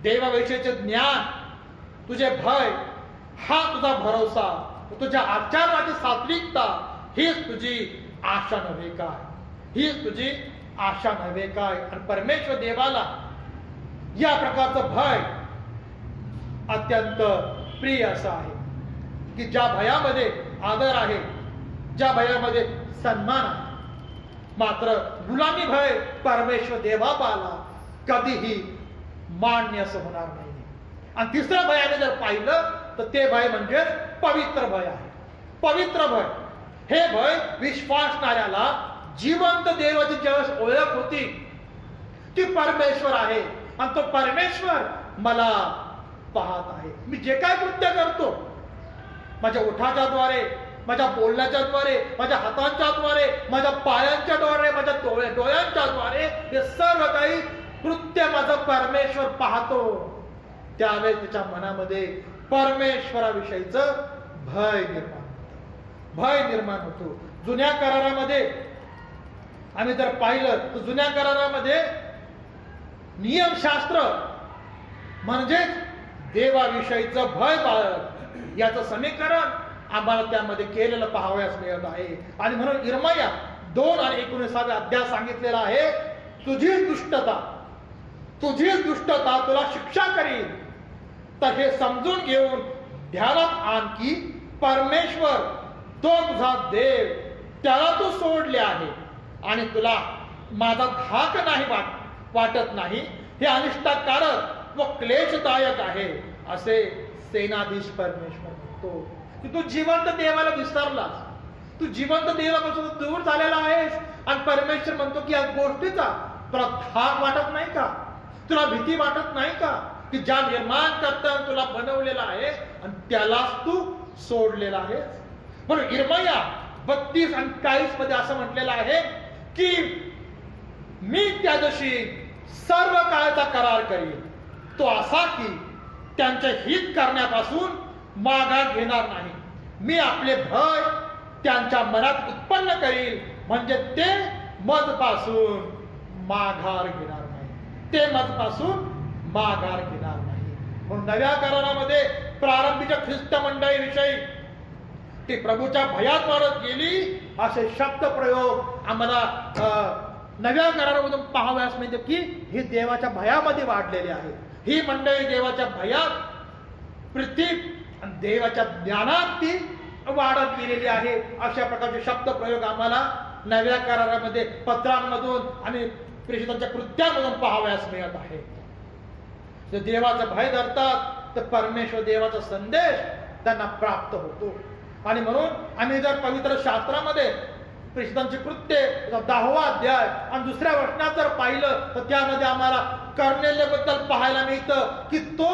देवाविषयीचे ज्ञान, तुझे भय हा तुझा भरोसा, तुझ्या आचरणाची सात्विकता हीच तुझी आशा नव्हे काय, हीच तुझी आशा नव्हे काय. आणि परमेश्वर देवाला या प्रकारचं भय अत्यंत प्रिय असं आहे की ज्या भयामध्ये आदर आहे, ज्या भयामध्ये सन्मान आहे. मात्र गुलामी भय परमेश्वर देवापाला कधीही मान्य असं होणार नाही. आणि तिसरं भयाने जर पाहिलं तर ते भय म्हणजे पवित्र भय आहे. पवित्र भय हे भय विश्वासणाऱ्याला जिवंत देवाची ज्यावेळेस ओळख होती की परमेश्वर आहे आणि तो परमेश्वर मला पाहत आहे. मी जे काय कृत्य करतो माझ्या ओठाच्या द्वारे, माझ्या बोलण्याच्या द्वारे, माझ्या हातांच्या द्वारे, माझ्या पायांच्या द्वारे, माझ्या डोळ्यांच्या द्वारे हे सर्व काही कृत्य माझा परमेश्वर पाहतो. त्यावेळेस त्याच्या मनामध्ये परमेश्वराविषयीचं भय निर्माण होतो. जुन्या करारामध्ये आम्ही जर पाहिलं तर जुन्या करारामध्ये नियमशास्त्र म्हणजेच देवाविषयीचं भय बाळग याचं समीकरण आम्हाला त्यामध्ये केलेलं पाहावयास मिळत आहे. आणि म्हणून इर्मया 2 आणि 19 अध्याय सांगितलेला आहे, तुझी दुष्टता तुला शिक्षा करील. तर हे समजून घेऊन ध्यानात आण की परमेश्वर तो तुझा देव, त्याला तू सोडले आहे आणि तुला माझा धाक नाही वाटत नाही. हे अनिष्टकारक व क्लेशदायक आहे असे सेनाधीश परमेश्वर म्हणतो. की तू जिवंत देवाला विसरलास, तू जिवंत देवापासून दूर झालेला आहेस. आणि परमेश्वर म्हणतो की या गोष्टीचा तुला धाक वाटत नाही का, तुला भीती वाटत नाही का की ज्या निर्माणकर्त्याने तुला बनवलेला आहे आणि त्यालाच तू सोडलेला आहेस. म्हणून इर्मया 32 आणि 40 मध्ये असं म्हटलेलं आहे की मी त्याच्याशी सर्व काळाचा करार करीन, तो असा की त्यांचे हित करण्यापासून माघार घेणार नाही. मी आपले भय त्यांच्या मनात उत्पन्न करील, म्हणजे ते मजपासून माघार घेणार नाही. ते मजपासून माघार घेणार नाही. म्हणून नव्या करारामध्ये प्रारंभीच्या ख्रिस्त मंडळीविषयी ती प्रभूच्या भयात वाढत गेली असे शब्द प्रयोग आम्हाला नव्या करारामधून पाहाव्यास मिळते की ही देवाच्या भयामध्ये वाढलेली आहे. ही मंडळी देवाच्या भयात प्रीतीत आणि देवाच्या ज्ञानात ती वाढत गेलेली आहे. अशा प्रकारचे शब्द प्रयोग आम्हाला नव्या करारामध्ये पत्रांमधून आणि प्रेषितांच्या कृत्यामधून पाहाव्यास मिळत आहे. जे देवाचं भय धरतात तर परमेश्वर देवाचा संदेश त्यांना प्राप्त होतो. आणि म्हणून आम्ही जर पवित्र शास्त्रामध्ये प्रेषितांची कृत्ये 10वा अध्याय आणि 2ऱ्या वचनात जर पाहिलं तर त्यामध्ये आम्हाला कर्नेल्याबद्दल पाहायला मिळतं की तो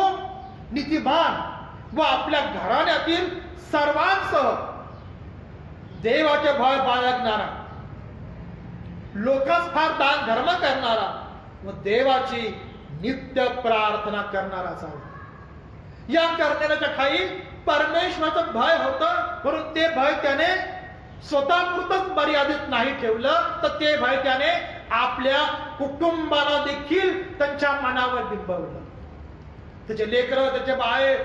नीतिमान व आपल्या घराण्यातील सर्वांसह देवाचे भय बाळगणारा, लोकांस फार दान धर्म करणारा व देवाची नित्य प्रार्थना करणारा असावा. या कर्नेल्याच्या ठाई परमेश्वराचं भय होतं. म्हणून ते भय त्याने स्वतःपुरतच मर्यादित नाही ठेवलं, तर ते भय त्याने आपल्या कुटुंबाला देखील त्यांच्या मनावर बिंबवलं. त्याचे लेकरं, त्याचे बाळे,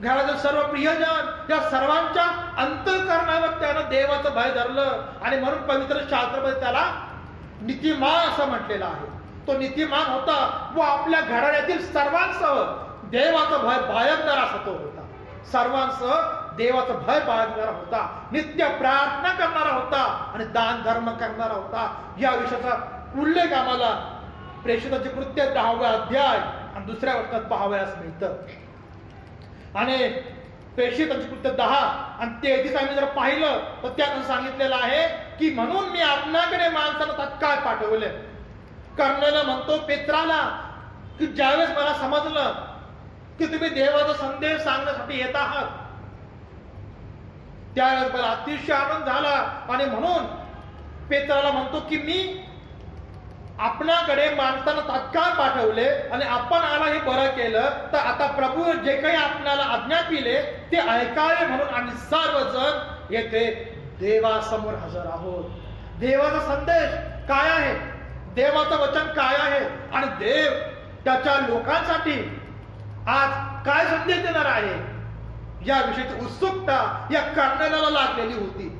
घरातील सर्व प्रियजन या सर्वांच्या अंतःकरणावर त्यानं देवाचं भय धरलं. आणि म्हणून पवित्र शास्त्रामध्ये त्याला नीतिमान असं म्हटलेलं आहे. तो नीतिमान होता व आपल्या घराण्यातील सर्वांसह देवाचं भय बाळगणारा असा तो होता. सर्वांसह देवाचं भय बाळगणारा होता, नित्य प्रार्थना करणारा होता आणि दान धर्म करणारा होता. या विषयाचा उल्लेख आम्हाला प्रेषितांचे कृत्य 10वा अध्याय आणि 2ऱ्या वचनात पाहावयास मिळतं. आणि प्रेषितांचे कृत्य 10 आणि 33 आम्ही जर पाहिलं तर त्यात सांगितलेलं आहे की म्हणून मी आपणाकडे माणसाला तत्काळ पाठवले. कर्नेल म्हणतो पेत्राला की ज्यावेळेस मला समजलं की तुम्ही देवाचा संदेश सांगण्यासाठी येत आहात त्यावेळेस मला अतिशय आनंद झाला. आणि म्हणून पेत्राला म्हणतो की मी आपणाकडे माणसाला तात्काळ पाठवले आणि आपण आला हे बरं केलं. तर आता प्रभू जे काही आपल्याला आज्ञा दिले ते ऐकावे म्हणून आम्ही सर्वजण येथे देवासमोर हजर आहोत. देवाचा संदेश काय आहे, देवाचं वचन काय आहे आणि देव त्याच्या लोकांसाठी आज काय संदेश देणार आहे या विषयीची उत्सुकता या कर्नेल्याला लागलेली होती.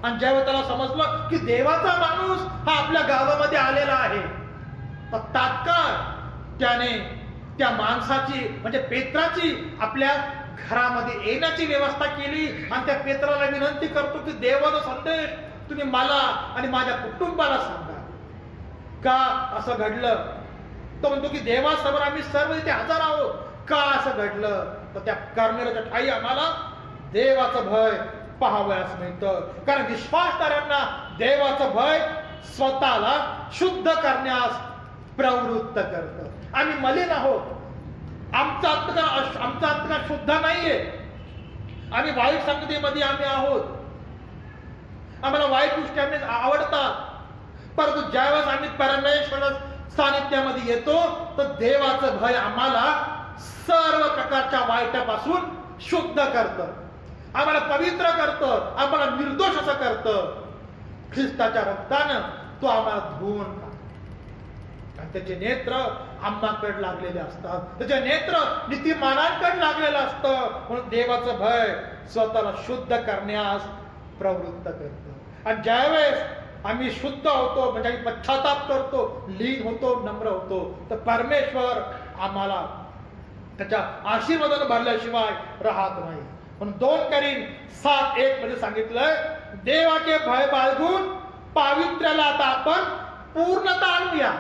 आणि ज्यावेळी त्याला समजलं की देवाचा माणूस हा आपल्या गावामध्ये आलेला आहे तर तात्काळ त्याने त्या माणसाची म्हणजे पेत्राची आपल्या घरामध्ये येण्याची व्यवस्था केली. आणि त्या पेत्राला विनंती करतो की देवाचा संदेश तुम्ही मला आणि माझ्या कुटुंबाला सांगा का असं घडलं. तो म्हणतो की देवासमोर आम्ही सर्व इथे हजर आहोत. का असं घडलं? तर त्या कर्मेलाच्या ठाई आम्हाला देवाचं भय पाहावयास मिळतं. कारण विश्वासधाऱ्यांना देवाचं भय स्वतःला शुद्ध करण्यास प्रवृत्त करतं. आम्ही मलिन आहोत. आमचा अंतकरण शुद्ध नाहीये. आम्ही वाईट संगतीमध्ये आम्ही आहोत. आम्हाला वाईट गोष्टी आवडतात. परंतु ज्यावेळेस आम्ही परमेश्वर सानिध्यामध्ये येतो तर देवाचं भय आम्हाला सर्व प्रकारच्या वाईटापासून शुद्ध करतं, आम्हाला पवित्र करतं, आम्हाला निर्दोष असं करतं. ख्रिस्ताच्या रक्तानं तो आम्हाला धुवून काढतो. आणि त्याचे नेत्र आम्हाकडे लागलेले असतात, त्याचे नेत्र नीतिमानांकडे लागलेलं असतं. म्हणून देवाचं भय स्वतःला शुद्ध करण्यास प्रवृत्त करतं. आणि ज्यावेळेस आम्ही शुद्ध होतो म्हणजे आम्ही पश्चाताप करतो, लीन होतो, नम्र होतो, तर परमेश्वर आम्हाला त्याच्या आशीर्वादाने भरल्याशिवाय राहत नाही. म्हणून 2 Corinthians 7:1 मध्ये सांगितलंय, देवाचे भय बाळगून पावित्र्याला आता आपण पूर्णता आणूया.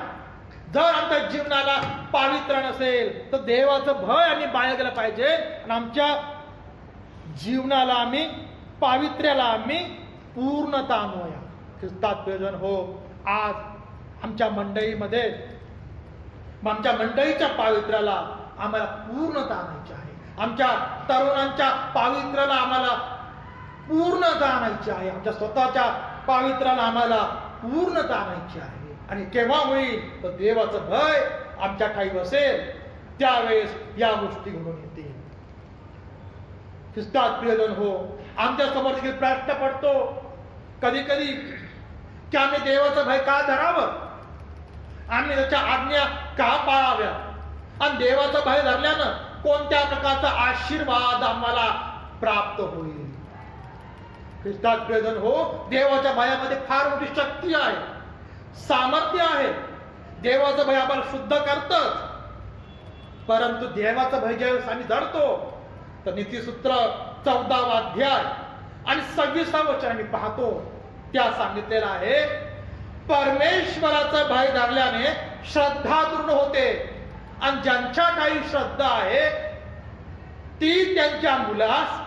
जर आमच्या जीवनाला पावित्र्य नसेल तर देवाचं भय आम्ही बाळगलं पाहिजे आणि आमच्या जीवनाला आम्ही पावित्र्याला आम्ही पूर्णता आणूया. ख्रिस्तात प्रियजन हो, आज आमच्या मंडळीमध्ये आमच्या मंडळीच्या पावित्र्याला आम्हाला पूर्णता आणायची आहे. आमच्या तरुणांच्या पावित्र्याला आम्हाला पूर्णता आणायची आहे. आमच्या स्वतःच्या पावित्र्याला आम्हाला पूर्णता आणायची आहे. आणि केव्हा होईल तर देवाचं भय आमच्या ठाई बसेल, त्यावेळेस या गोष्टी घडून येतील. ख्रिस्तात प्रियजन हो, आमच्या समोर देखील प्रश्न पडतो कधी कधी की आम्ही देवाचं भय का धरावं, आम्ही त्याच्या आज्ञा का पाळाव्या, आणि देवाचं भय धरल्यानं कोणत्या प्रकारचा आशीर्वाद आम्हाला प्राप्त होईल. ख्रिस्तात प्रियजन हो, देवाच्या भयामध्ये फार मोठी शक्ती आहे, सामर्थ्य आहे. देवाचं भय आम्हाला शुद्ध करतच. परंतु देवाचं भय ज्यावेळेस आम्ही धरतो तर नीतिसूत्र 14वा अध्याय आणि 26वा वचन आम्ही पाहतो, त्या सांगितलेलं आहे, परमेश्वराचं भय धरल्याने श्रद्धा दृढ होते आणि ज्यांच्या काही श्रद्धा आहे ती त्यांच्या मुलास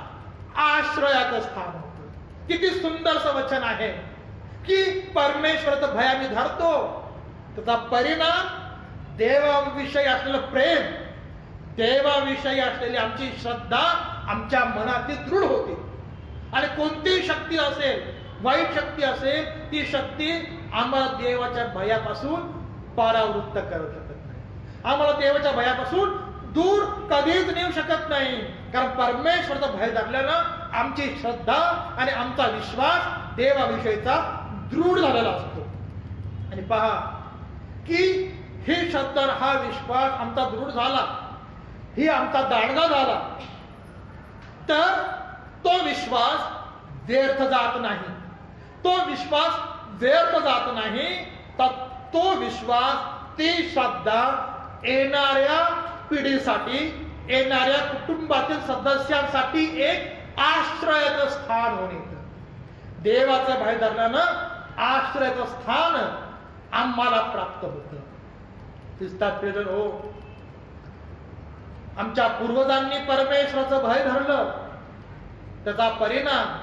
आश्रयाचं स्थान होतं. किती सुंदरचं वचन आहे की परमेश्वराचं भय आम्ही धरतो, त्याचा परिणाम देवाविषयी असलेलं प्रेम, देवाविषयी असलेली आमची श्रद्धा आमच्या मनात दृढ होते. आणि कोणतीही शक्ती असेल, वाईट शक्ती असेल, ती शक्ती आम्हाला देवाच्या भयापासून परावृत्त करू शकत नाही, आम्हाला देवाच्या भयापासून दूर कधीच नेऊ शकत नाही. कारण परमेश्वराचं भय धरल्यानं आमची श्रद्धा आणि आमचा विश्वास देवाविषयीचा दृढ झालेला असतो. आणि पहा की ही श्रद्धा, हा विश्वास आमचा दृढ झाला, ही आमचा दांडगा झाला, तर तो विश्वास व्यर्थ जात नाही. तो विश्वास व्यर्थ जात नाही, तर तो विश्वास, ती श्रद्धा येणाऱ्या पिढीसाठी, येणाऱ्या कुटुंबातील सदस्यांसाठी एक आश्रयाचं स्थान होऊन येतं. देवाचं भय धरल्यानं आश्रयाचं स्थान आम्हाला प्राप्त होतं. ख्रिस्तात प्रियजन हो, आमच्या पूर्वजांनी परमेश्वराचं भय धरलं, त्याचा परिणाम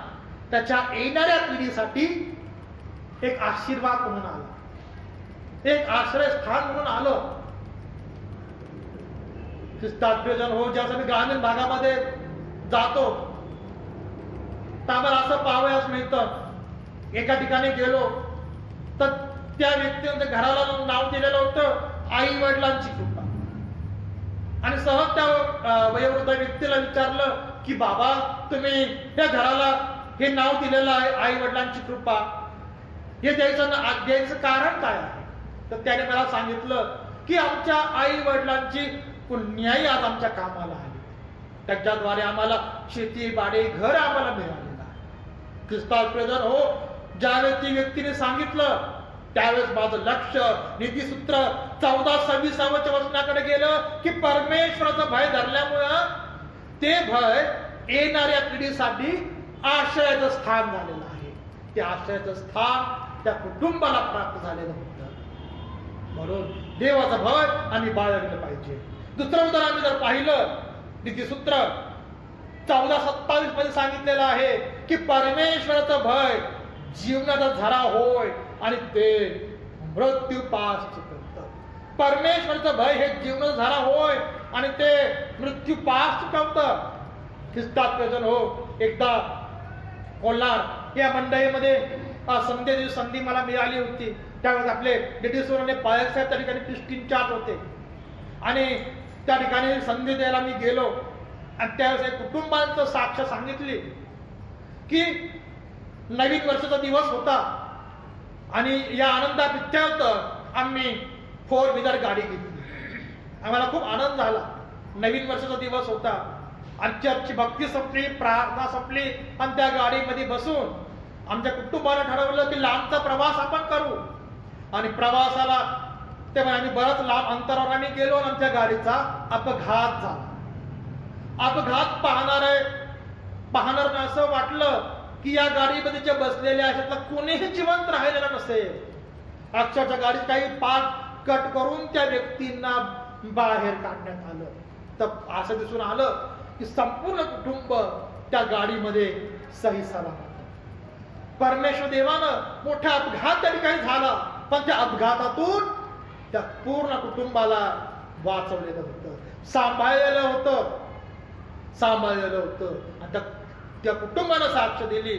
त्याच्या येणाऱ्या पिढीसाठी एक आशीर्वाद म्हणून आला, एक आश्रयस्थान म्हणून आलं. ख्रिस्तात प्रियजन हो, ज्यावेळेस आम्ही ग्रामीण भागामध्ये जातो तर आम्हाला असं पाहावयास मिळतं, एका ठिकाणी गेलो तर त्या व्यक्तीने घराला नाव दिलेलं होतं आई वडिलांची कृपा. आणि सहज त्या वयोवृद्ध व्यक्तीला विचारलं की बाबा, तुम्ही या घराला हे नाव दिलेलं आहे आई वडिलांची कृपा, हे द्यायचं कारण काय आहे? तर त्याने मला सांगितलं की आमच्या आई वडिलांची पुण्याई आज आमच्या कामाला आली, त्याच्याद्वारे आम्हाला शेती बाडी घर आम्हाला मिळालेलं आहे. ख्रिस्तात प्रियजन हो, ज्यावेळेस ती व्यक्तीने सांगितलं त्यावेळेस माझं लक्ष नीतिसूत्र 14:26 वचनाकडे गेलं की परमेश्वराचं भय धरल्यामुळं ते भय येणाऱ्या पिढीसाठी आश्रयाचं स्थान झालेलं आहे. ते आश्रयाचं स्थान त्या कुटुंबाला प्राप्त झालेलं होतं. म्हणून देवाचं भय आम्ही बाळगलं पाहिजे. दुसरं उदाहरण आम्ही जर पाहिलं, नीतिसूत्र 14:27 मध्ये सांगितलेलं आहे की परमेश्वराचं भय जीवनाचा झरा होय आणि ते मृत्यू पास चुकवतं. परमेश्वराचं भय हे जीवनाचा झरा होय आणि ते मृत्यू पास चुकवतं. ख्रिस्तात प्रियजन हो, एकदा कोल्हार या मंडळीमध्ये संधी मला मिळाली होती. त्यावेळेस आपले नीतिसूरने पायल साहेब त्या ठिकाणी क्रिस्टीन चार्ज होते आणि त्या ठिकाणी संधी द्यायला मी गेलो आणि त्यावेळेस एक कुटुंबांचं साक्ष सांगितली की नवीन वर्षाचा दिवस होता आणि या आनंदात आम्ही 4 व्हीलर गाडी घेतली. आम्हाला खूप आनंद झाला. नवीन वर्षाचा दिवस होता आणि चर्चची भक्ती संपली, प्रार्थना संपली आणि त्या गाडीमध्ये बसून आमच्या कुटुंबाने ठरवलं की लांबचा प्रवास आपण करू. आणि प्रवासाला तेव्हा आम्ही बराच लांब अंतरावर आम्ही गेलो आणि आमच्या गाडीचा अपघात झाला. अपघात पाहणार असं वाटलं की या गाडीमध्ये जे बसलेले अशातला कोणीही जिवंत राहिलेला नसेल. अक्षरशः गाडीत काही पार्ट कट करून त्या व्यक्तींना बाहेर काढण्यात आलं. तर असं दिसून आलं की संपूर्ण कुटुंब त्या गाडीमध्ये सही सलामत. परमेश्वर देवानं मोठा अपघात त्या ठिकाणी झाला, पण त्या अपघातातून त्या पूर्ण कुटुंबाला वाचवलेलं होतं, सांभाळलेलं होतं. आणि त्या कुटुंबानं साक्ष दिली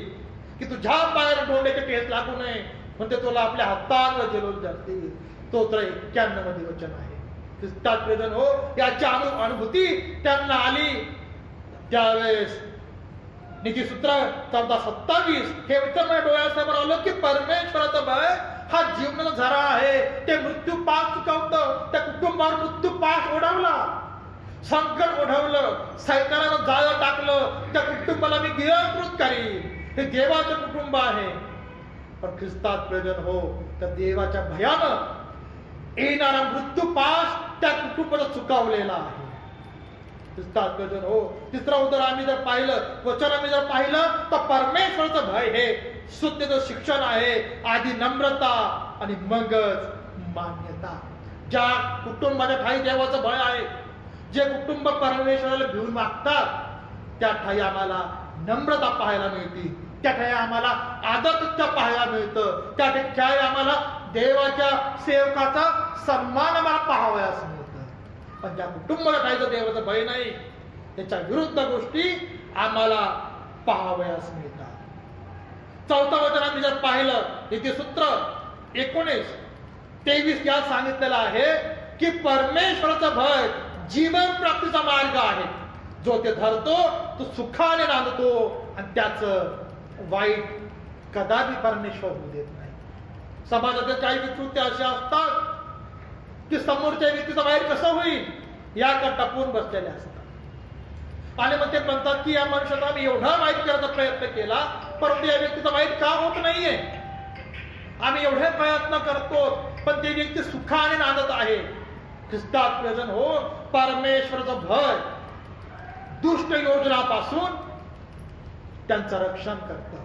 की तुझ्या पायाला डोंड्याचे ठेच लागू नये म्हणजे तुला आपल्या हातांवर जलून जातील. स्तोत्र 91 मध्ये वचन आहे. ख्रिस्तात प्रियजन हो, याची अनुभूती त्यांना आली. त्यावेळेस नीतिसूत्र 14:27 हे वचन माझ्या डोळ्यासमोर आलं की परमेश्वराचं भय हा जीवनाचा झरा आहे. ते मृत्यू पास चुकवतं. त्या कुटुंबावर मृत्यू पास ओढवला, संकट ओढवलं, सैतानानं जाळं टाकलं. त्या कुटुंबाला मी गिळंकृत करीन. हे देवाचं कुटुंब आहे. पण ख्रिस्तात प्रियजन हो, त्या देवाच्या भयानं येणारा मृत्यू पास त्या कुटुंबाला चुकावलेला आहे. ख्रिस्तात प्रियजन हो, तिसरं उदाहरण आम्ही जर पाहिलं, वचन आम्ही जर पाहिलं तर परमेश्वराचं भय हे शुद्धतेचं शिक्षण आहे. आधी नम्रता आणि मगच मान्यता. ज्या कुटुंबाच्या ठाई देवाचं भय आहे, जे कुटुंब परमेश्वराला भिवून मागतात, त्या ठाई आम्हाला नम्रता पाहायला मिळते. त्या ठाई आम्हाला आदर पाहायला मिळतं. त्या ठिकाणी आम्हाला देवाच्या सेवकाचा सन्मान आम्हाला पाहावयास मिळतं. पण ज्या कुटुंबाला ठाईचं देवाचं भय नाही, त्याच्या विरुद्ध गोष्टी आम्हाला पाहावयास मिळतात. चौथं वचन आम्ही जर पाहिलं, नीतिसूत्र 19:23 यात सांगितलेलं आहे की परमेश्वराचं भय जीवन प्राप्तीचा मार्ग आहे. जो ते धरतो तो सुखाने नांदतो आणि त्याचं वाईट कदापि परमेश्वर होऊ देत नाही. समाजातील काही विकृत्या अशा असतात की समोरच्या व्यक्तीचं वाईट कसं होईल याकडे टपून बसलेले असतात आणि मग ते म्हणतात की या मनुष्याला आम्ही एवढा वाईट करायचा प्रयत्न केला, परंतु या व्यक्तीचा वाईट का होत नाहीये. आम्ही एवढे प्रयत्न करतो पण ते व्यक्ती सुखाने नांदत आहे. ख्रिस्तात प्रियजन हो, परमेश्वराचं भय दुष्ट योजनापासून त्यांचं रक्षण करतं.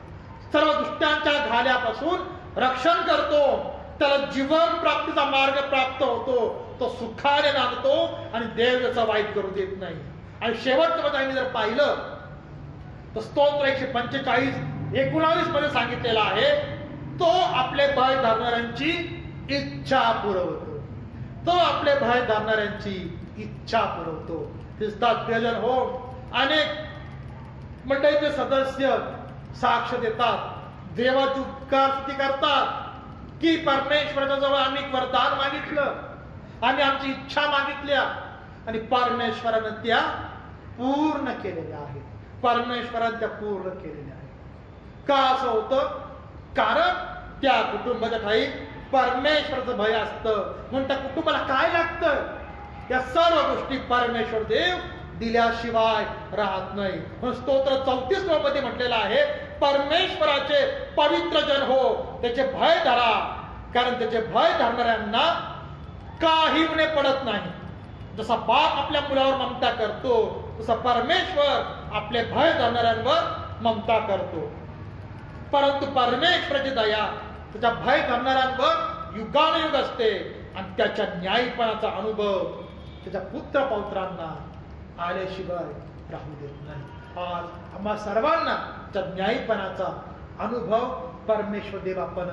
सर्व दुष्टांच्या घाल्यापासून रक्षण करतो. त्याला जीवन प्राप्तीचा मार्ग प्राप्त होतो. तो सुखाने नांदतो आणि देव त्याचा वाईट करू देत नाही. आणि शेवटचं मध्ये आम्ही जर पाहिलं तर स्तोत्र 145:19 मध्ये सांगितलेलं आहे, तो आपले भय धरणाऱ्यांची इच्छा पुरवतो. तो आपले भय धरणाऱ्यांची इच्छा पुरवतो. ख्रिस्तात प्रियजन हो, अनेक मंडळीचे सदस्य साक्ष देतात, देवाची उपकार स्तुती करतात की परमेश्वराच्या जवळ आम्ही वरदान मागितलं, आम्ही आमची इच्छा मागितल्या आणि परमेश्वरानं त्या पूर्ण केलेल्या आहेत. परमेश्वरानं त्या पूर्ण केलेल्या आहेत. का असं होतं? कारण त्या कुटुंबाच्या ठाई परमेश्वराचं भय असतं. म्हणून त्या कुटुंबाला काय लागतं? या सर्व गोष्टी परमेश्वर देव दिल्याशिवाय राहत नाही. म्हणून स्तोत्र 34 मध्ये म्हटलेलं आहे, परमेश्वराचे पवित्र जन हो, त्याचे भय धरा, कारण त्याचे भय धरणाऱ्यांना काही उणे पडत नाही. जसा बाप आपल्या मुलावर ममता करतो, तसा परमेश्वर आपले भय धरणाऱ्यांवर ममता करतो. परंतु परमेश्वराची दया त्याच्या भय करणाऱ्यांवर युगानुयुग असते आणि त्याच्या न्यायीपणाचा अनुभव त्याच्या पुत्र पौत्रांना आल्याशिवाय राहू देत नाही. आज आम्हा सर्वांना त्या न्यायीपणाचा अनुभव परमेश्वर देव आपण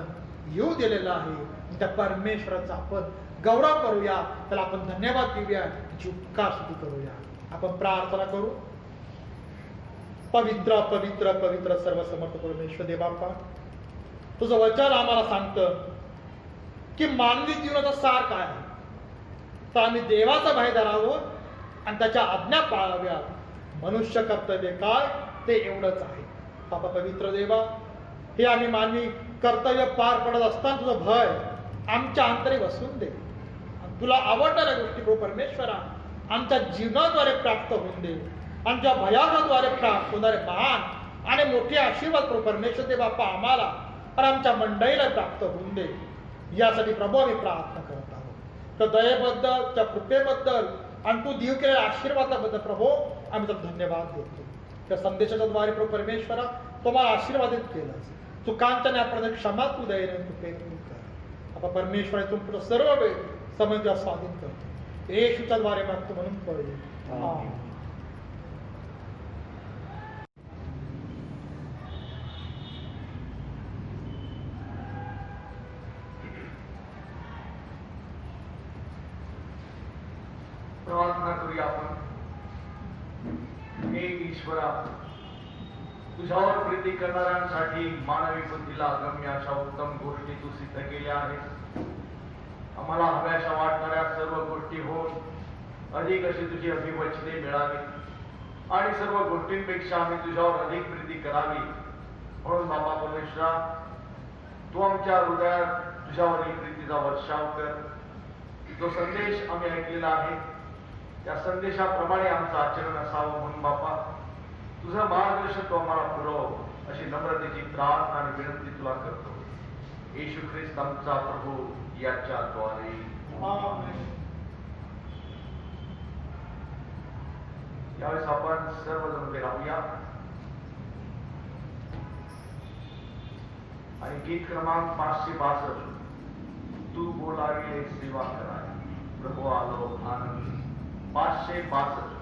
येऊ दिलेला आहे. त्या परमेश्वराचा आपण गौरव करूया, त्याला आपण धन्यवाद देऊया, त्याची उपकार स्तुती करूया. आपण प्रार्थना करू. पवित्र पवित्र पवित्र सर्वसमर्थ परमेश्वर देवापा, तुझं वचन आम्हाला सांगतं की मानवी जीवनाचा सार काय आहे, तर आम्ही देवाचा भय धरावं आणि त्याच्या आज्ञा पाळाव्या. मनुष्य कर्तव्य काय ते एवढंच आहे. बाबा पवित्र देवा, हे आम्ही मानवी कर्तव्य पार पडत असताना तुझं भय आमच्या अंतरी बसून दे. तुला आवडणाऱ्या गोष्टी प्रभू परमेश्वरा आमच्या जीवनाद्वारे प्राप्त होऊन दे. आमच्या भयाद्वारे प्राप्त होणारे महान आणि मोठे आशीर्वाद प्रभू परमेश्वर दे बाप्पा आम्हाला आणि आमच्या मंडळीला प्राप्त होऊन दे. यासाठी प्रभू आम्ही प्रार्थना करत आहोत. तर दयेबद्दल, त्या कृपेबद्दल आणि तू देव केलेल्या आशीर्वादाबद्दल प्रभू आम्ही तुला धन्यवाद देतो. त्या संदेशाच्या द्वारे प्रभू परमेश्वरा तुम्हाला आशीर्वादित केलं. चुकांच्या आपण क्षमा तू दयेने कृपेने कर. आपण परमेश्वर इथून पुढे सर्व वेळ समय तुझा स्वाधीन करतो. येशूच्या द्वारे मागतो म्हणून पडले. प्रार्थना करूया आपण. हे ईश्वरा, तुझ्यावर प्रीती करणाऱ्यांसाठी मानवी बुद्धीला अगम्य अशा उत्तम गोष्टी तू सिद्ध केल्या आहेत. आम्हाला हव्याशा वाटणाऱ्या सर्व गोष्टी होऊन अधिक अशी तुझी अभिवचने मिळावी आणि सर्व गोष्टींपेक्षा आम्ही तुझ्यावर अधिक प्रीती करावी. म्हणून बाबा परमेश्वरा, तू आमच्या हृदयात तुझ्यावरील प्रीतीचा वर्षाव कर. जो संदेश आम्ही ऐकलेला आहे त्या संदेशाप्रमाणे आमचं आचरण असावं म्हणून बापा तुझं मार्गदर्शन तो आम्हाला पुरव अशी नम्रतेची प्रार्थना आणि विनंती तुला करतो. येशू ख्रिस्त आमचा प्रभू याच्या द्वारे. यावेळेस आपण सर्वजण उभे राहूया आणि गीत क्रमांक 562 तू बोलाविले सेवा कराय प्रभू आलो आनंद 562.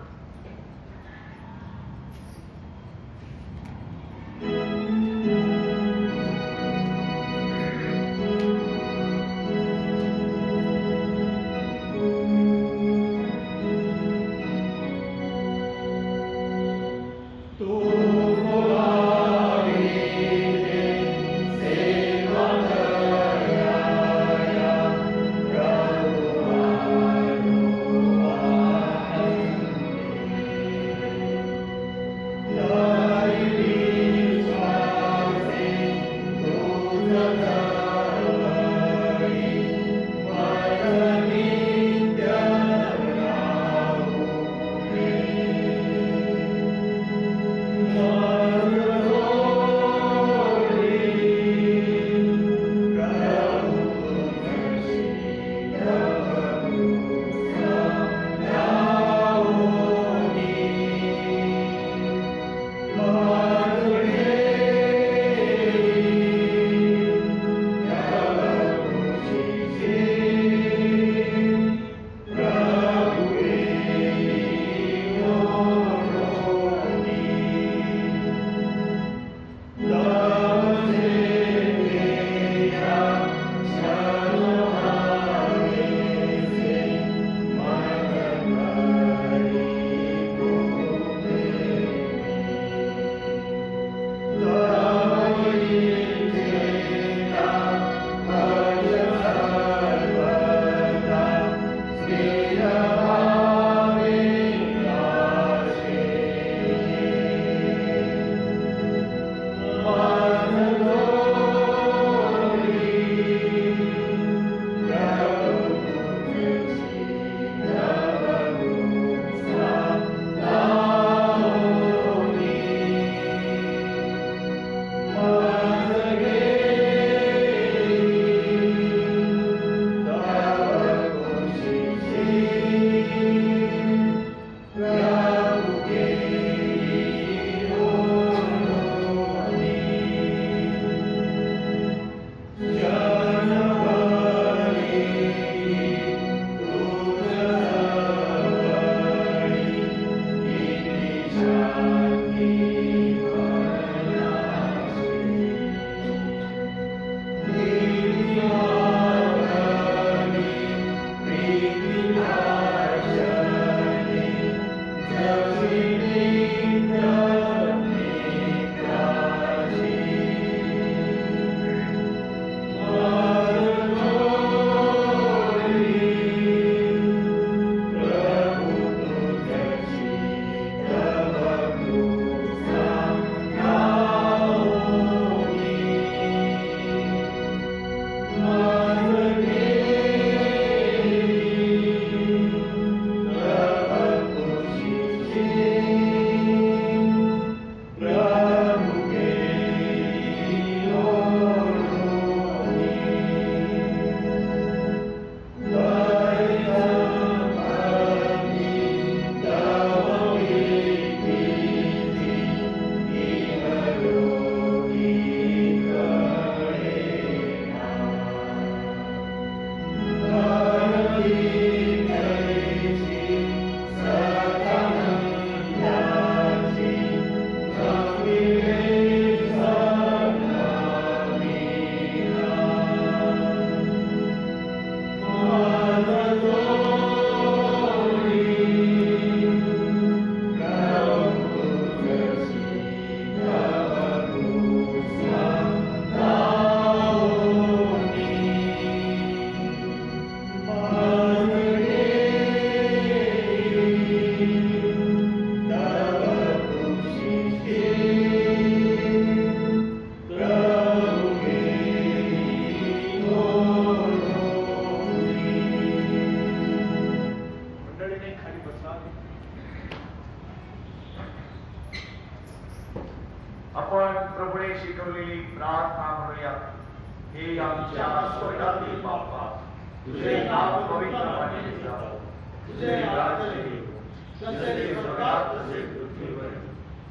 तुझे नाव पवित्र मानले जावो, तुझे राज्य येवो, जसे स्वर्गात तसे पृथ्वीवर,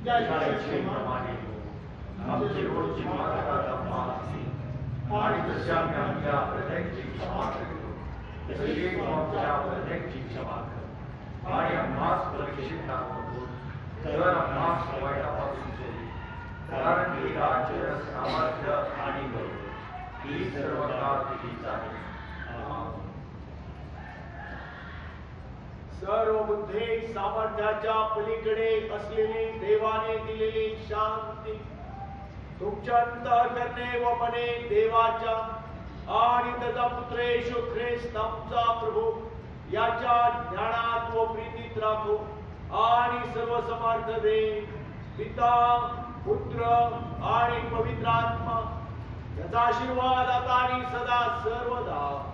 ज्याच्या इच्छेप्रमाणे हो. आमची रोजची मागणारा मागणी आणि जशी आम्ही आमच्या अपराधांची क्षमा करतो, तशी तू आमच्या अपराधांची क्षमा कर. आणि आम्हास परीक्षेत टाकू नको, तर आम्हास वाईटापासून सोड. कारण की राज्य, सामर्थ्य आणि बळ ही सर्व काळ तुझीच आहे. आमेन. सर्व बुद्धे सामर्थ्याच्या पलीकडे असलेली देवाने दिलेली शांती तुमच्या अंतःकरणे व मने देवाच्या आणि त्याचा पुत्र येशू ख्रिस्त आमचा प्रभू याच्या ज्ञानात व प्रीतीत राखो. आणि सर्व समर्थ देव पिता, पुत्र आणि पवित्र आत्मा याचा आशीर्वाद आता आणि सदा सर्वदा